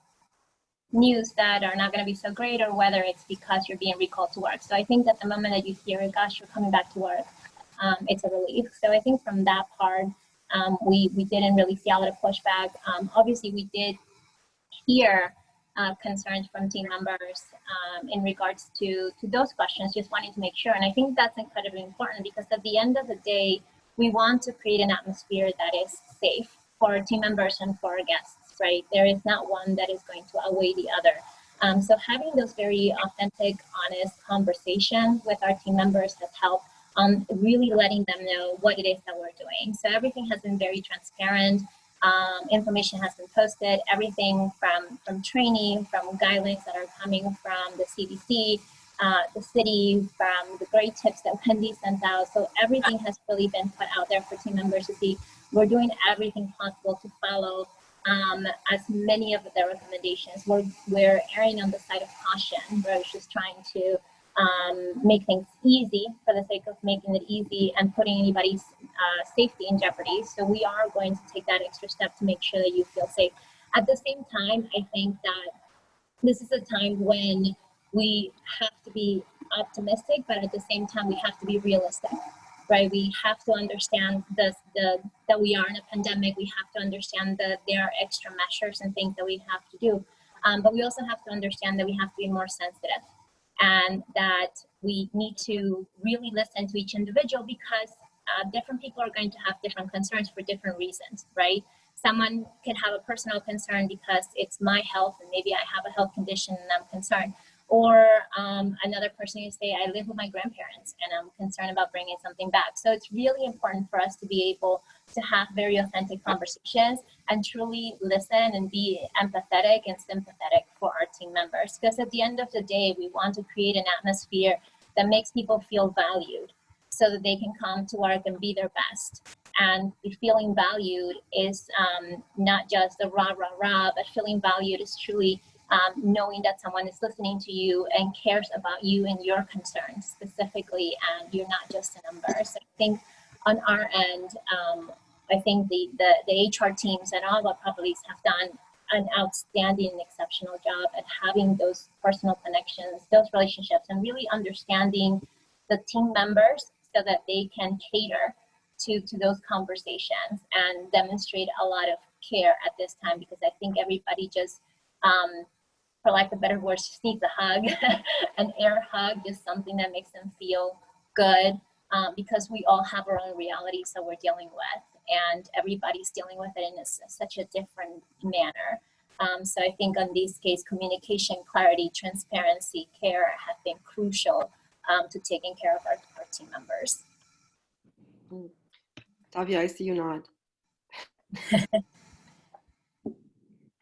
S7: news that are not going to be so great, or whether it's because you're being recalled to work. So I think that the moment that you hear, gosh, you're coming back to work, it's a relief. So I think from that part, we didn't really see a lot of pushback. Obviously, we did hear concerns from team members in regards to those questions, just wanting to make sure. And I think that's incredibly important, because at the end of the day, we want to create an atmosphere that is safe for our team members and for our guests, right? There is not one that is going to outweigh the other. So having those very authentic, honest conversations with our team members has helped really letting them know what it is that we're doing. So everything has been very transparent. Information has been posted, everything from training, from guidelines that are coming from the CDC, the city, from the great tips that Wendy sent out. So everything has really been put out there for team members to see. We're doing everything possible to follow as many of the recommendations. We're erring on the side of caution. We're just trying to make things easy for the sake of making it easy and putting anybody's safety in jeopardy. So we are going to take that extra step to make sure that you feel safe. At the same time, I think that this is a time when we have to be optimistic, but at the same time, we have to be realistic, right? We have to understand that we are in a pandemic. We have to understand that there are extra measures and things that we have to do. But we also have to understand that we have to be more sensitive, and that we need to really listen to each individual, because different people are going to have different concerns for different reasons, right? someone can have a personal concern because it's my health and maybe I have a health condition and I'm concerned. Or another person you say, I live with my grandparents and I'm concerned about bringing something back. So it's really important for us to be able to have very authentic conversations and truly listen and be empathetic and sympathetic for our team members. Because at the end of the day, we want to create an atmosphere that makes people feel valued so that they can come to work and be their best. And feeling valued is not just a rah, rah, rah, but feeling valued is truly knowing that someone is listening to you and cares about you and your concerns specifically, and you're not just a number. So I think on our end, I think the HR teams and all of our properties have done an outstanding and exceptional job at having those personal connections, those relationships, and really understanding the team members so that they can cater to those conversations and demonstrate a lot of care at this time, because I think everybody just, for lack of better words, just needs a hug, an air hug, just something that makes them feel good, because we all have our own realities that we're dealing with, and everybody's dealing with it in such a different manner. So I think on these cases, communication, clarity, transparency, care have been crucial to taking care of our team members.
S2: Tavia, I see you nod.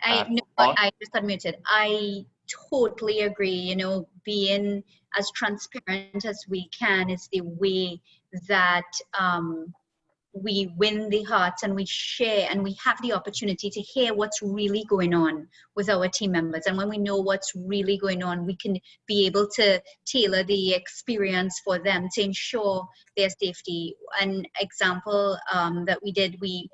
S8: I just unmuted. I totally agree. You know, being as transparent as we can is the way that we win the hearts, and we share, and we have the opportunity to hear what's really going on with our team members. And when we know what's really going on, we can be able to tailor the experience for them to ensure their safety. An example that we did, we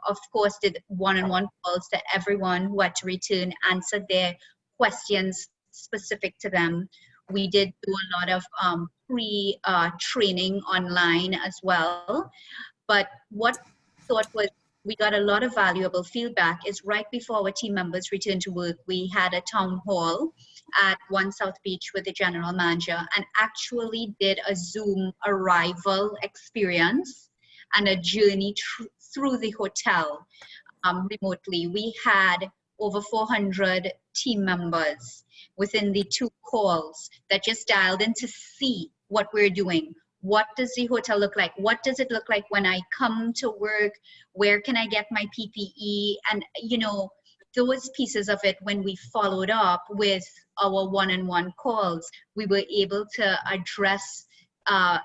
S8: of course did one-on-one calls to everyone who had to return, answered their questions specific to them. We did do a lot of training online as well. But what I thought was we got a lot of valuable feedback is right before our team members returned to work, we had a town hall at One South Beach with the general manager and actually did a Zoom arrival experience and a journey through the hotel remotely. We had over 400 team members within the 2 calls that just dialed in to see what we're doing. What does the hotel look like? What does it look like when I come to work? Where can I get my PPE? And, you know, those pieces of it, when we followed up with our one-on-one calls, we were able to address,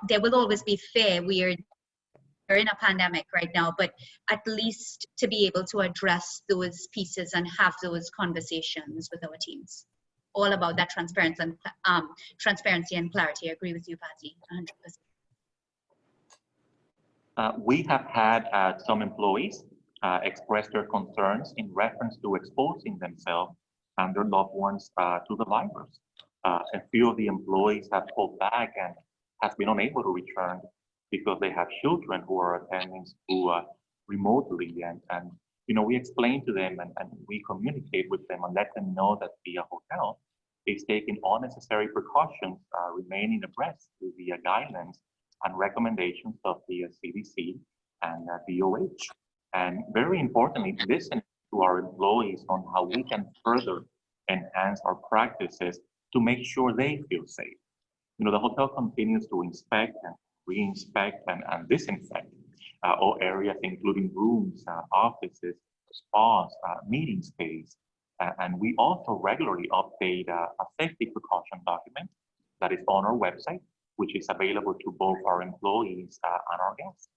S8: there will always be fear. We're in a pandemic right now, but at least to be able to address those pieces and have those conversations with our teams. All about that transparency and clarity. I agree with you, Patty, 100%.
S4: We have had some employees express their concerns in reference to exposing themselves and their loved ones to the virus. A few of the employees have pulled back and have been unable to return because they have children who are attending school remotely. And you know, we explain to them and we communicate with them and let them know that the hotel is taking all necessary precautions, remaining abreast to the guidelines and recommendations of the CDC and DOH. And very importantly, listen to our employees on how we can further enhance our practices to make sure they feel safe. You know, the hotel continues to inspect and re-inspect and disinfect all areas, including rooms, offices, spas, meeting space. And we also regularly update a safety precaution document that is on our website, which is available to both our employees and our guests.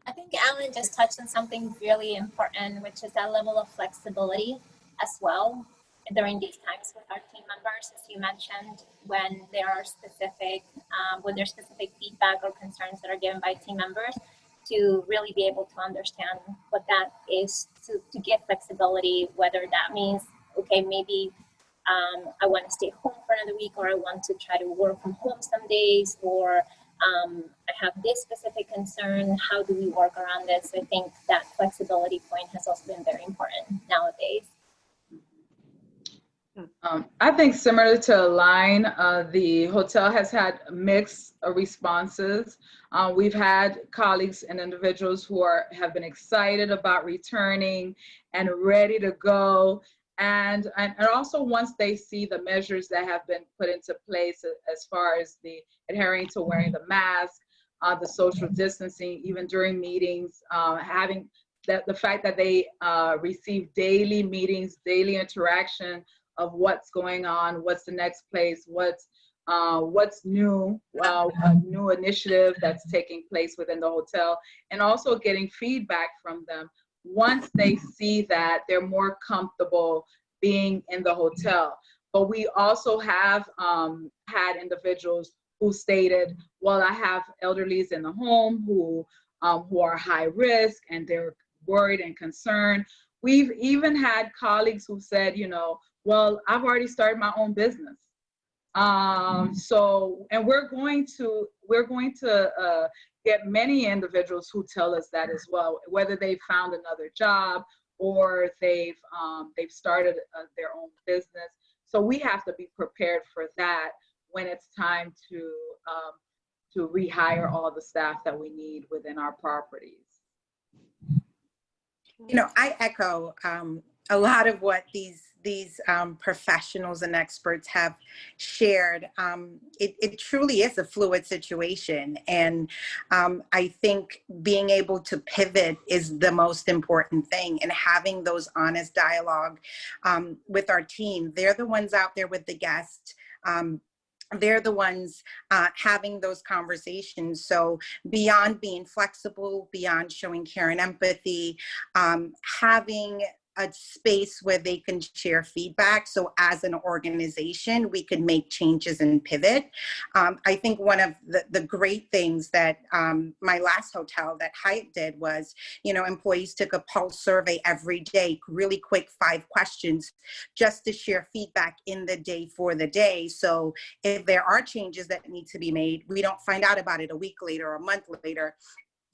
S7: I think Alan just touched on something really important, which is that level of flexibility as well during these times with our team members. As you mentioned, when there are specific, when there's specific feedback or concerns that are given by team members, to really be able to understand what that is, to give flexibility, whether that means, okay, maybe I want to stay home for another week, or I want to try to work from home some days, or I have this specific concern. How do we work around this? I think that flexibility point has also been very important nowadays.
S5: I think similar to Line, the hotel has had mixed responses. We've had colleagues and individuals who have been excited about returning and ready to go. And also once they see the measures that have been put into place as far as the adhering to wearing the mask, the social distancing, even during meetings, having the fact that they receive daily meetings, daily interaction of what's going on, what's the next place, what's new, a new initiative that's taking place within the hotel, and also getting feedback from them. Once they see that, they're more comfortable being in the hotel. But we also have had individuals who stated, well, I have elderlies in the home who are high risk and they're worried and concerned. We've even had colleagues who said, well, I've already started my own business. So, and we're going to get many individuals who tell us that as well, whether they've found another job or they've started their own business. So we have to be prepared for that when it's time to rehire all the staff that we need within our properties.
S6: I echo a lot of what these professionals and experts have shared. It truly is a fluid situation. And I think being able to pivot is the most important thing, and having those honest dialogue with our team. They're the ones out there with the guests. They're the ones having those conversations. So beyond being flexible, beyond showing care and empathy, having a space where they can share feedback. So as an organization, we can make changes and pivot. I think one of the great things that my last hotel that Hyatt did was, employees took a pulse survey every day, really quick 5 questions, just to share feedback in the day for the day. So if there are changes that need to be made, we don't find out about it a week later or a month later.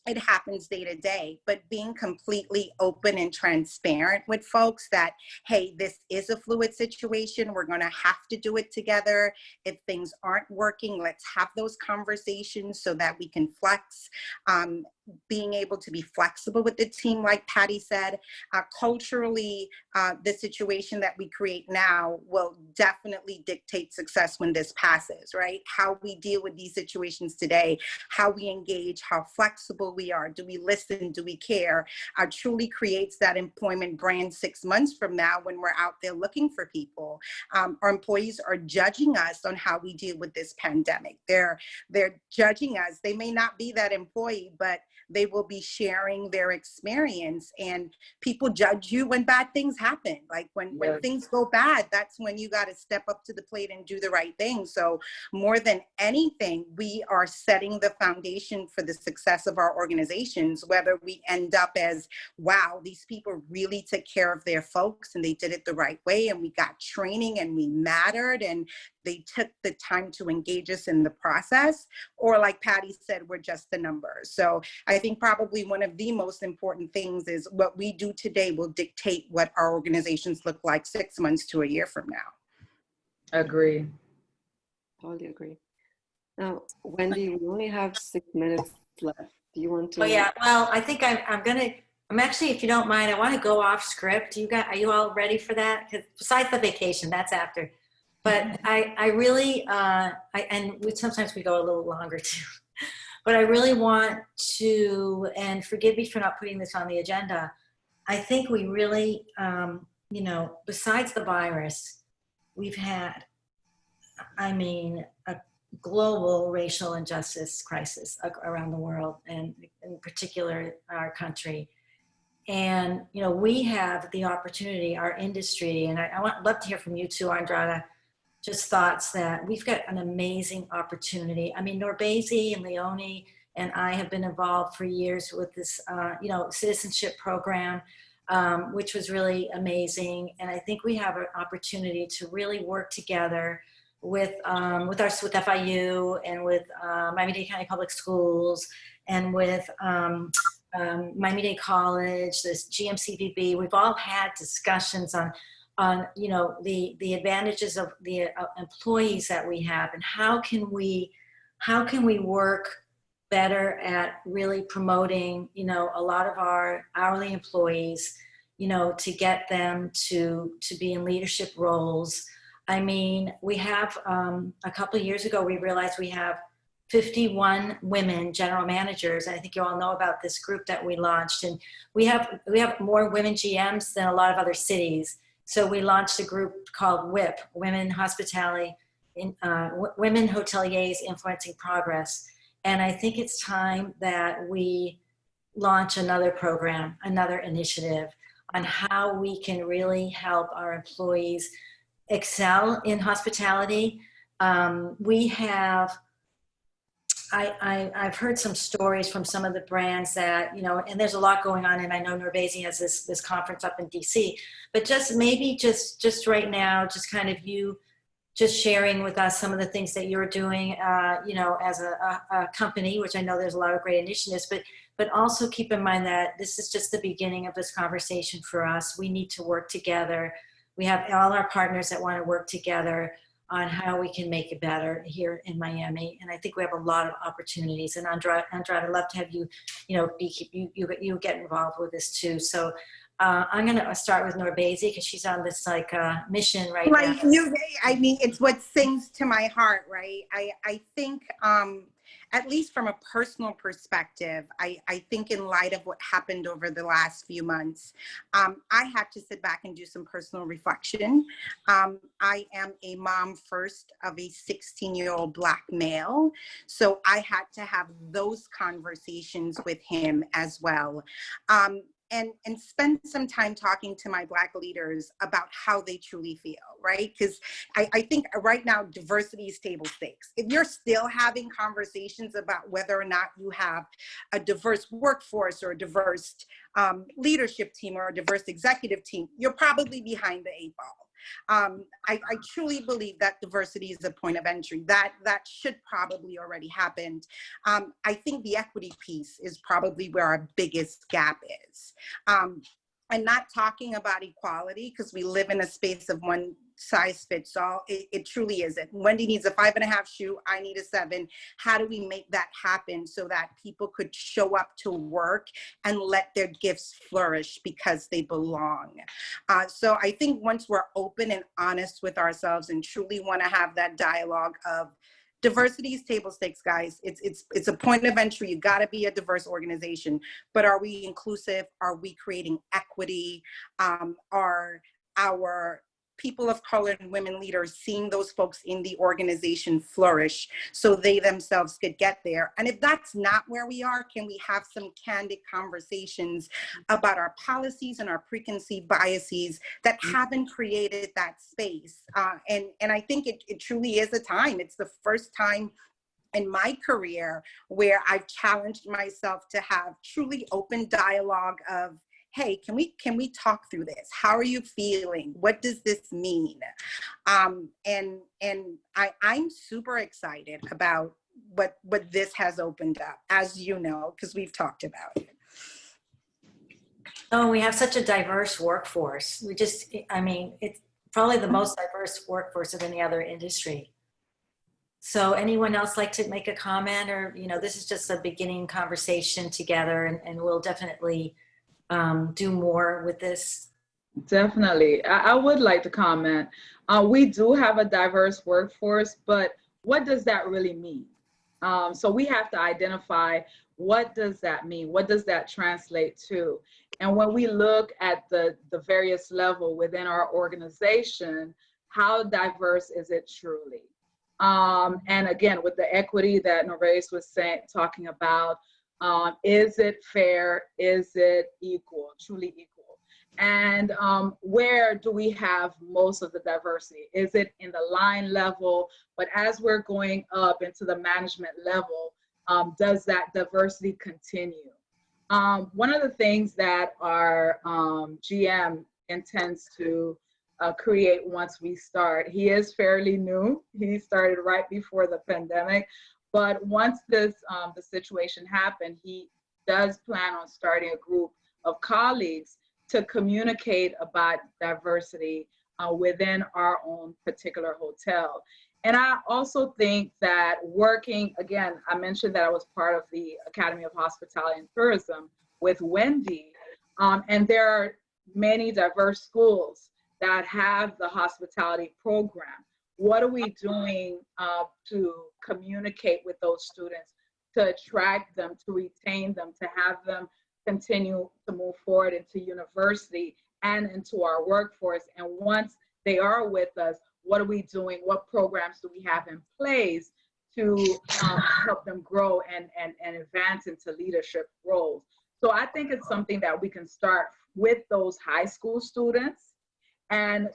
S6: It happens day to day, but being completely open and transparent with folks that, hey, this is a fluid situation. We're going to have to do it together. If things aren't working, let's have those conversations so that we can flex. Being able to be flexible with the team, like Patty said, culturally, the situation that we create now will definitely dictate success when this passes, right? How we deal with these situations today, how we engage, how flexible we are, do we listen, do we care, truly creates that employment brand 6 months from now when we're out there looking for people. Our employees are judging us on how we deal with this pandemic. They're judging us. They may not be that employee, but they will be sharing their experience, and people judge you when bad things happen. Like when things go bad, that's when you got to step up to the plate and do the right thing. So more than anything, we are setting the foundation for the success of our organizations, whether we end up as, wow, these people really took care of their folks and they did it the right way, and we got training and we mattered and they took the time to engage us in the process, or like Patty said, we're just a number. So I think probably one of the most important things is what we do today will dictate what our organizations look like 6 months to a year from now.
S5: Agree.
S2: Totally agree. Now, Wendy, we only have 6 minutes left. Do you want to?
S1: Oh yeah, well, I think I'm actually, if you don't mind, I want to go off script. Are you all ready for that? Because besides the vacation, that's after. But I really, sometimes we go a little longer too, but I really want to, and forgive me for not putting this on the agenda, I think we really, besides the virus, we've had, a global racial injustice crisis around the world, and in particular our country. And, we have the opportunity, our industry, and I'd love to hear from you too, Andrada, just thoughts that we've got an amazing opportunity. Norbezi and Leone and I have been involved for years with this, citizenship program, which was really amazing. And I think we have an opportunity to really work together with FIU and with Miami-Dade County Public Schools and with Miami-Dade College, this GMCVB. We've all had discussions on on, you know, the advantages of the employees that we have, and how can we work better at really promoting, you know, a lot of our hourly employees, you know, to get them to be in leadership roles. I mean, we have, a couple of years ago, we realized we have 51 women general managers. I think you all know about this group that we launched, and we have more women GMs than a lot of other cities. So we launched a group called WHIP, Women Hospitality, Women Hoteliers Influencing Progress. And I think it's time that we launch another program, another initiative on how we can really help our employees excel in hospitality. We have, I've heard some stories from some of the brands that, you know, and there's a lot going on, and I know Norvesi has this conference up in DC, but just maybe just right now, just kind of you just sharing with us some of the things that you're doing, you know, as a company, which I know there's a lot of great initiatives, but also keep in mind that this is just the beginning of this conversation for us. We need to work together. We have all our partners that want to work together on how we can make it better here in Miami. And I think we have a lot of opportunities. And Andrade, I'd love to have you, you know, you get involved with this too. So I'm going to start with Norvesi because she's on this like mission right now.
S6: Like I mean, it's what sings to my heart, right? I think, at least from a personal perspective, I think in light of what happened over the last few months, I had to sit back and do some personal reflection. I am a mom first of a 16-year-old Black male. So I had to have those conversations with him as well. And spend some time talking to my Black leaders about how they truly feel, right? Because I think right now, diversity is table stakes. If you're still having conversations about whether or not you have a diverse workforce or a diverse leadership team or a diverse executive team, you're probably behind the 8 ball. I truly believe that diversity is a point of entry. That should probably already happen. I think the equity piece is probably where our biggest gap is. And not talking about equality, because we live in a space of one size fits all. It truly isn't. Wendy needs a 5.5 shoe. I need a 7. How do we make that happen so that people could show up to work and let their gifts flourish because they belong? So I think once we're open and honest with ourselves and truly want to have that dialogue of diversity is table stakes, guys. It's a point of entry. You got to be a diverse organization. But are we inclusive? Are we creating equity? Are our people of color and women leaders seeing those folks in the organization flourish so they themselves could get there? And if that's not where we are, can we have some candid conversations about our policies and our preconceived biases that haven't created that space? And I think it truly is a time. It's the first time in my career where I've challenged myself to have truly open dialogue of, hey, can we talk through this? How are you feeling? What does this mean? And I'm super excited about what this has opened up, as you know, because we've talked about it.
S1: Oh, we have such a diverse workforce. I mean, it's probably the most diverse workforce of any other industry. So anyone else like to make a comment, or, you know, this is just a beginning conversation together, and we'll definitely do more with this.
S5: Definitely. I would like to comment. We do have a diverse workforce, but what does that really mean? So we have to identify, what does that mean? What does that translate to? And when we look at the various level within our organization, how diverse is it truly? And again, with the equity that Norvesi was talking about, is it fair? Is it equal, truly equal? And where do we have most of the diversity? Is it in the line level? But as we're going up into the management level, does that diversity continue? One of the things that our GM intends to create once we start, he is fairly new. He started right before the pandemic. But once this the situation happened, he does plan on starting a group of colleagues to communicate about diversity within our own particular hotel. And I also think that working, again, I mentioned that I was part of the Academy of Hospitality and Tourism with Wendy, and there are many diverse schools that have the hospitality program. What are we doing to communicate with those students, to attract them, to retain them, to have them continue to move forward into university and into our workforce? And once they are with us, what are we doing? What programs do we have in place to help them grow and advance into leadership roles? So I think it's something that we can start with those high school students. And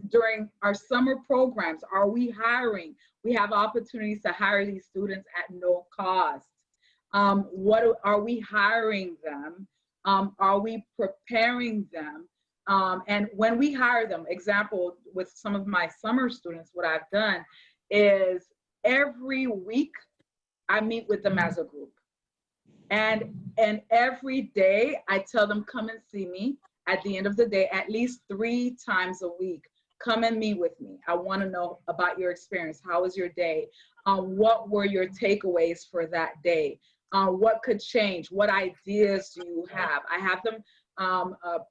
S5: during our summer programs, are we hiring? We have opportunities to hire these students at no cost. What are we hiring them? Are we preparing them? And when we hire them, example, with some of my summer students, what I've done is every week I meet with them as a group. And every day I tell them, come and see me at the end of the day, at least 3 times a week. Come and meet with me. I want to know about your experience. How was your day? What were your takeaways for that day? What could change? What ideas do you have? I have them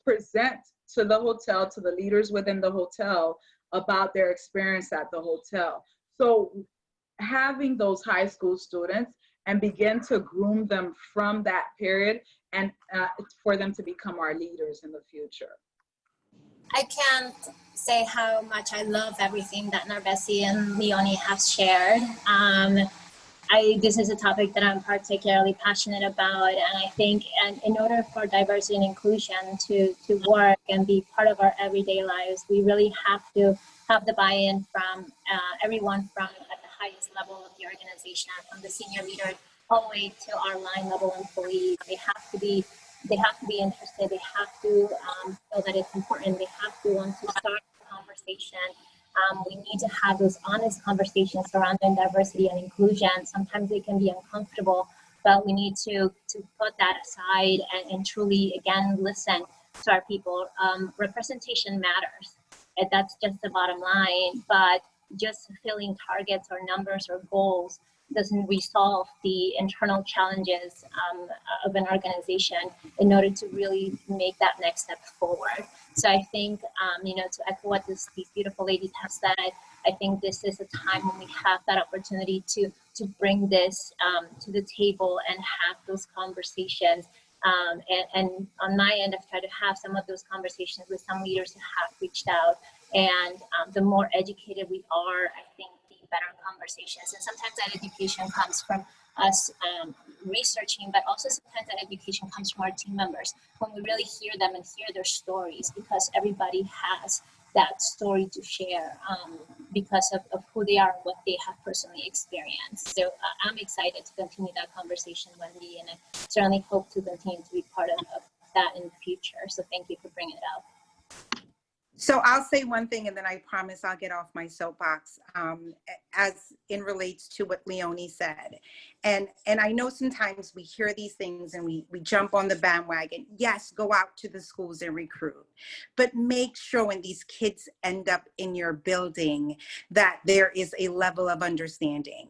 S5: present to the hotel, to the leaders within the hotel, about their experience at the hotel. So having those high school students and begin to groom them from that period, and for them to become our leaders in the future.
S7: I can't say how much I love everything that Narbesi and Leonie have shared. This is a topic that I'm particularly passionate about, and I think in order for diversity and inclusion to work and be part of our everyday lives, we really have to have the buy-in from everyone from at the highest level of the organization, from the senior leader all the way to our line level employees. They have to be interested. They have to feel that it's important. They have to want to start the conversation. We need to have those honest conversations surrounding diversity and inclusion. Sometimes they can be uncomfortable, but we need to put that aside and truly, again, listen to our people. Representation matters. And that's just the bottom line, but just fulfilling targets or numbers or goals doesn't resolve the internal challenges of an organization in order to really make that next step forward. So I think, to echo what these beautiful ladies have said, I think this is a time when we have that opportunity to bring this to the table and have those conversations. And on my end, I've tried to have some of those conversations with some leaders who have reached out. And the more educated we are, I think the better conversations. And sometimes that education comes from us researching, but also sometimes that education comes from our team members when we really hear them and hear their stories, because everybody has that story to share because of who they are and what they have personally experienced. So I'm excited to continue that conversation, Wendy, and I certainly hope to continue to be part of that in the future. So thank you for bringing it up.
S6: So I'll say one thing, and then I promise I'll get off my soapbox as in relates to what Leonie said. And I know sometimes we hear these things and we jump on the bandwagon. Yes, go out to the schools and recruit, but make sure when these kids end up in your building that there is a level of understanding.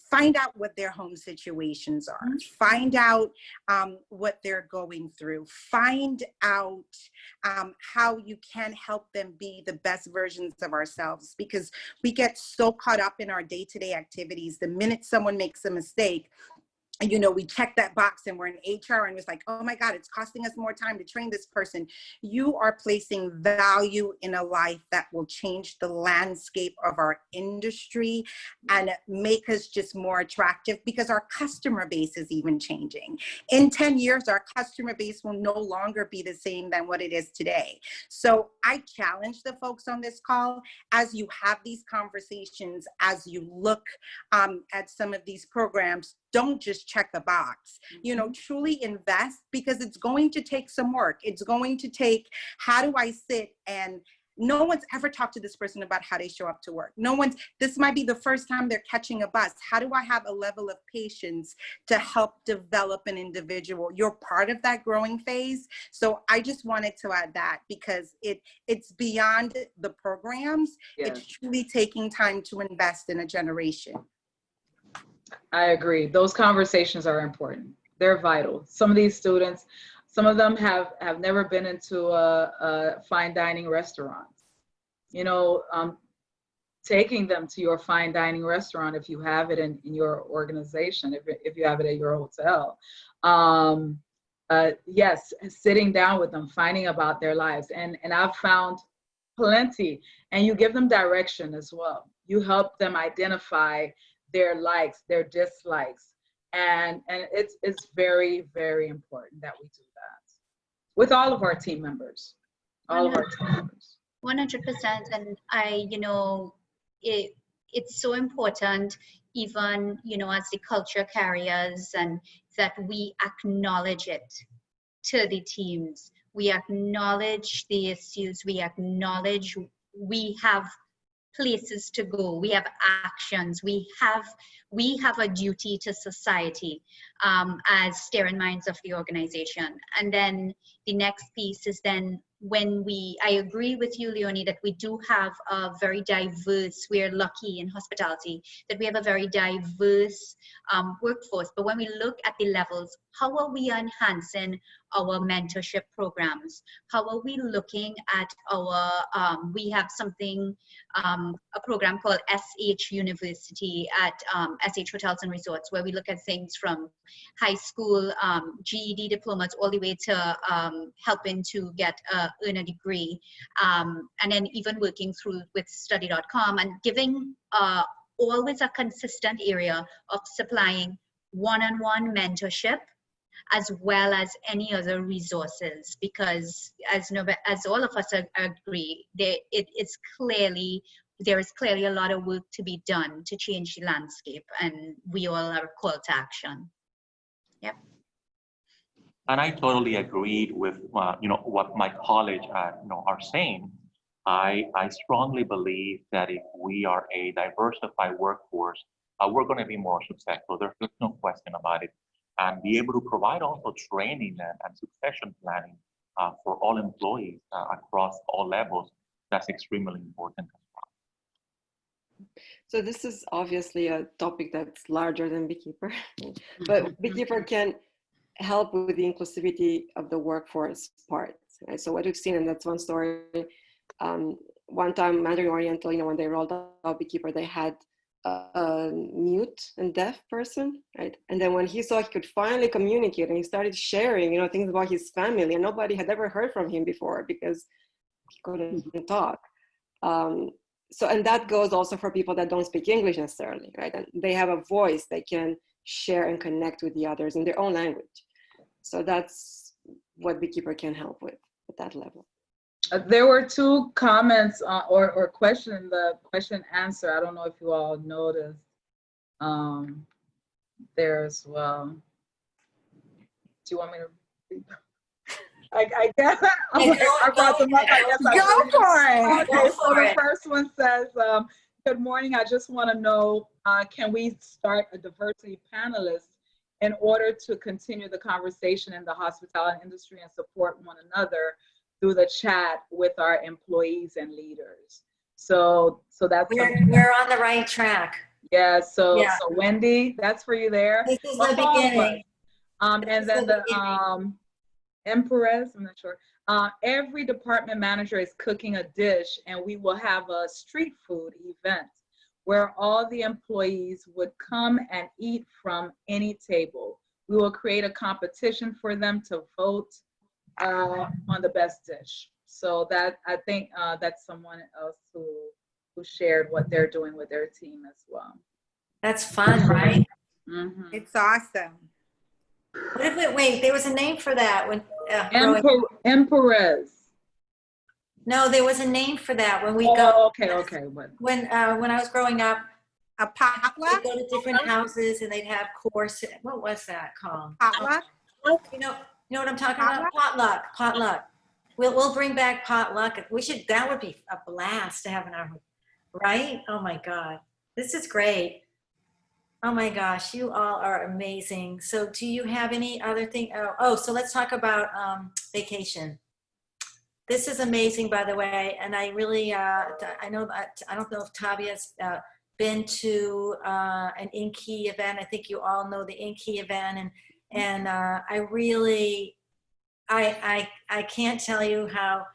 S6: Find out what their home situations are. Find out what they're going through. Find out how you can help them be the best versions of ourselves, because we get so caught up in our day-to-day activities. The minute someone makes a mistake, we check that box and we're in HR and it's like, oh my God, it's costing us more time to train this person. You are placing value in a life that will change the landscape of our industry and make us just more attractive, because our customer base is even changing. In 10 years, our customer base will no longer be the same than what it is today. So I challenge the folks on this call, as you have these conversations, as you look at some of these programs, don't just check a box, truly invest, because it's going to take some work. It's going to take, how do I sit and no one's ever talked to this person about how they show up to work. This might be the first time they're catching a bus. How do I have a level of patience to help develop an individual? You're part of that growing phase. So I just wanted to add that, because it's beyond the programs.
S5: Yeah.
S6: It's truly taking time to invest in a generation.
S5: I agree. Those conversations are important. They're vital. Some of these students, some of them have never been into a fine dining restaurant. You know, taking them to your fine dining restaurant, if you have it in your organization, if you have it at your hotel. Yes, sitting down with them, finding about their lives. And I've found plenty, and you give them direction as well. You help them identify their likes, their dislikes. And it's very, very important that we do that with all of our team members, all of our team members.
S8: 100%. And it's so important, even, as the culture carriers, and that we acknowledge it to the teams. We acknowledge the issues. We acknowledge we have places to go. We have actions. We have a duty to society as steering minds of the organization. And then the next piece is then when I agree with you, Leonie, that we do have a very diverse, we're lucky in hospitality that we have a very diverse workforce. But when we look at the levels, how are we enhancing our mentorship programs? How are we looking at our, we have something, a program called SH University at SH Hotels and Resorts, where we look at things from high school GED diplomas all the way to helping to earn a degree, and then even working through with study.com and giving always a consistent area of supplying one-on-one mentorship as well as any other resources, because as all of us agree, there is clearly a lot of work to be done to change the landscape, and we all are called to action. Yep.
S4: And I totally agreed with what my colleagues are saying. I strongly believe that if we are a diversified workforce, we're going to be more successful. There's no question about it. And be able to provide also training and succession planning for all employees across all levels, that's extremely important as well.
S2: So this is obviously a topic that's larger than Beekeeper, but Beekeeper can help with the inclusivity of the workforce part. Right? So what we've seen, and that's one story, one time Mandarin Oriental, when they rolled out Beekeeper, they had a mute and deaf person, right? And then when he saw he could finally communicate and he started sharing, things about his family, and nobody had ever heard from him before because he couldn't talk. And that goes also for people that don't speak English necessarily, right? And they have a voice, they can share and connect with the others in their own language. So that's what Beekeeper can help with at that level.
S5: There were two comments or question in the question answer. I don't know if you all noticed there as well. Do you want me to read them? I guess I brought them up. I guess
S6: Go for it.
S5: Okay, so the first one says, good morning. I just want to know, can we start a diversity panelist in order to continue the conversation in the hospitality industry and support one another through the chat with our employees and leaders? So that's
S1: we're on the right track.
S5: Yeah. So Wendy, that's for you there.
S1: This is the beginning.
S5: And then the Empress, I'm not sure. Every department manager is cooking a dish, and we will have a street food event where all the employees would come and eat from any table. We will create a competition for them to vote on the best dish. So that, I think that's someone else who shared what they're doing with their team as well.
S1: That's fun, right?
S6: Mm-hmm. It's awesome.
S1: What if it, wait, there was a name for that when
S5: Empress.
S1: No, there was a name for that when we
S5: Okay.
S1: When I was growing up,
S6: a potluck.
S1: We'd go to different houses and they'd have course. What was that called?
S6: Potluck.
S1: You know what I'm talking about? Potluck. we'll bring back potluck. That would be a blast to have in our, right? Oh my God, this is great. Oh my gosh, you all are amazing. So do you have any other thing? So let's talk about vacation. This is amazing, by the way. And I really, I know that, I don't know if Tavia's been to an Inky event. I think you all know the Inky event. And I really, I can't tell you how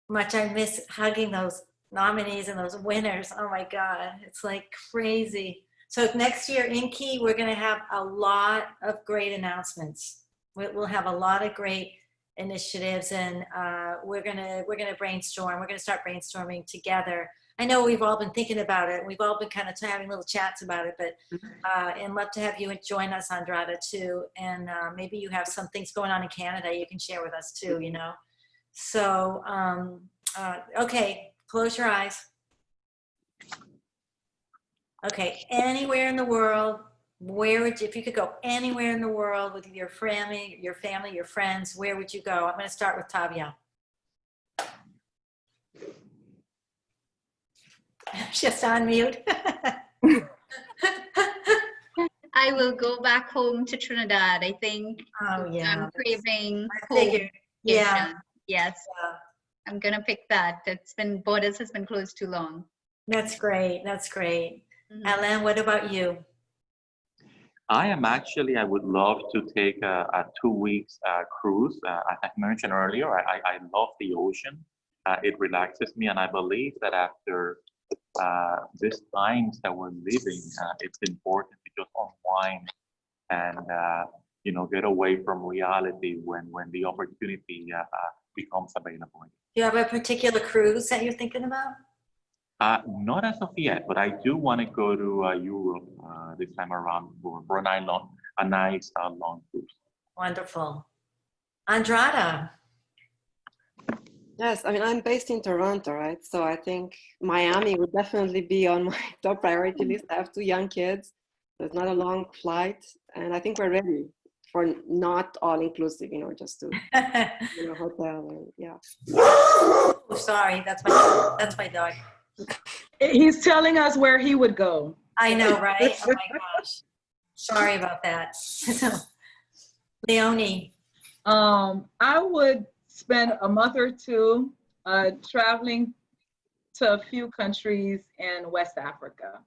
S1: much I miss hugging those nominees and those winners. Oh my God, it's like crazy. So next year, Inky, we're going to have a lot of great announcements. We'll have a lot of great initiatives, and we're gonna brainstorm. We're gonna start brainstorming together. I know we've all been thinking about it. We've all been kind of having little chats about it, but and love to have you join us, Andrada, too. And maybe you have some things going on in Canada you can share with us too. You know. So okay, close your eyes. Okay, anywhere in the world, if you could go anywhere in the world with your family, your friends, where would you go? I'm going to start with Tavia. Just on mute.
S8: I will go back home to Trinidad. I think
S1: Oh yeah.
S8: I'm craving
S1: I figured. Yeah.
S8: vacation. Yes, I'm gonna pick that. Borders has been closed too long.
S1: That's great. That's great.
S8: Mhm.
S1: Alan, what about you?
S4: I would love to take a 2 weeks cruise. As I mentioned earlier, I love the ocean. It relaxes me, and I believe that after these times that we're living, it's important to just unwind and get away from reality when the opportunity becomes available.
S1: Do you have a particular cruise that you're thinking about?
S4: Not as of yet, but I do want to go to Europe this time around for a nice long cruise.
S1: Wonderful. Andrada.
S2: Yes, I mean, I'm based in Toronto, right? So I think Miami would definitely be on my top priority list. I have 2 young kids. So it's not a long flight. And I think we're ready for not all inclusive, just to, hotel and yeah.
S1: Oh, sorry, that's my dog.
S5: He's telling us where he would go.
S1: I know, right? Oh my gosh. Sorry about that. Leonie.
S5: I would spend a month or 2 traveling to a few countries in West Africa.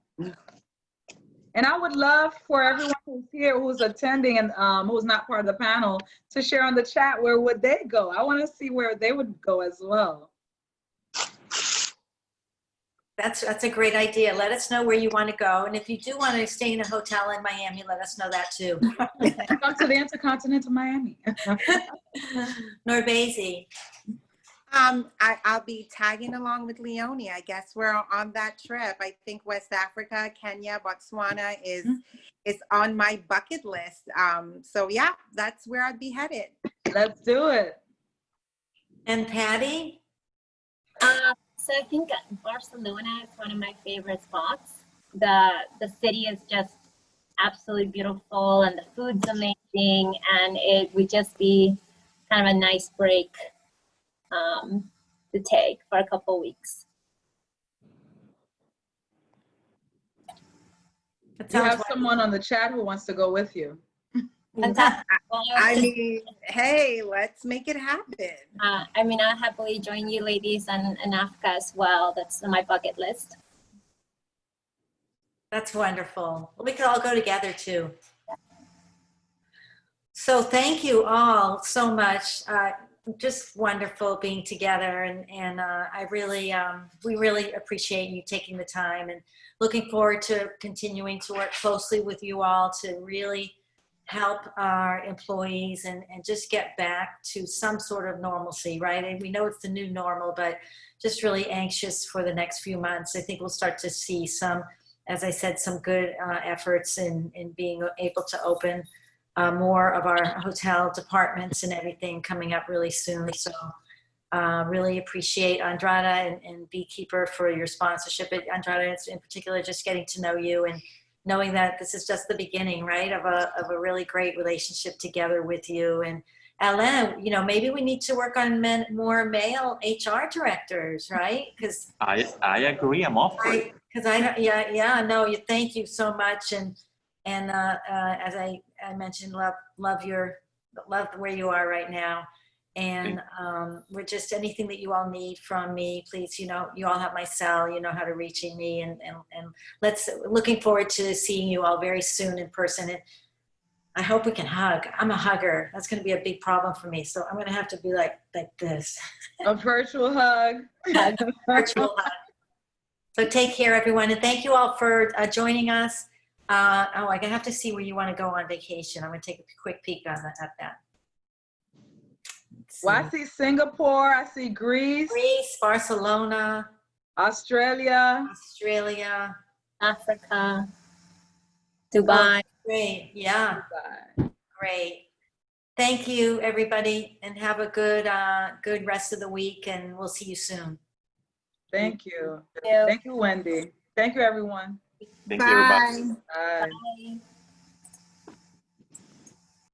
S5: And I would love for everyone who's here, who's attending and who's not part of the panel, to share on the chat, where would they go? I want to see where they would go as well.
S1: That's a great idea. Let us know where you want to go. And if you do want to stay in a hotel in Miami, let us know that too.
S5: Come to the Intercontinental Miami.
S1: Norbezi.
S6: I'll be tagging along with Leonie. I guess we're on that trip. I think West Africa, Kenya, Botswana is on my bucket list. So yeah, that's where I'd be headed.
S5: Let's do it.
S1: And Patty?
S7: So I think Barcelona is one of my favorite spots. The city is just absolutely beautiful, and the food's amazing, and it would just be kind of a nice break to take for a couple weeks.
S5: You have someone on the chat who wants to go with you.
S6: I mean, hey, let's make it happen.
S7: I mean, I'll happily join you ladies in Africa as well. That's on my bucket list.
S1: That's wonderful. We could all go together too. So thank you all so much. Just wonderful being together, and I really, we really appreciate you taking the time, and looking forward to continuing to work closely with you all to really help our employees and just get back to some sort of normalcy, right? And we know it's the new normal, but just really anxious for the next few months. I think we'll start to see some, as I said, some good efforts in being able to open more of our hotel departments and everything coming up really soon. So really appreciate Andrada and Beekeeper for your sponsorship. Andrada, in particular, just getting to know you and knowing that this is just the beginning, right, of a really great relationship together with you, and Alain, you know, maybe we need to work on more male HR directors, right? Because
S4: I agree. I'm off for it.
S1: because I don't, yeah, no, thank you so much. And as I mentioned, love where you are right now. And we're just anything that you all need from me, please, you know, you all have my cell, you know how to reach me, and looking forward to seeing you all very soon in person. And I hope we can hug. I'm a hugger. That's going to be a big problem for me. So I'm going to have to be like this.
S5: A virtual hug.
S1: Virtual hug. So take care, everyone. And thank you all for joining us. I have to see where you want to go on vacation. I'm going to take a quick peek at that.
S5: Well, I see Singapore. I see Greece.
S1: Barcelona.
S5: Australia.
S7: Africa, Dubai.
S1: Oh, great. Yeah. Great. Thank you, everybody, and have a good rest of the week, and we'll see you soon.
S5: Thank you.
S7: Thank you.
S5: Thank you, Wendy. Thank you, everyone.
S4: Thank you, everybody.
S5: Bye.
S7: Bye.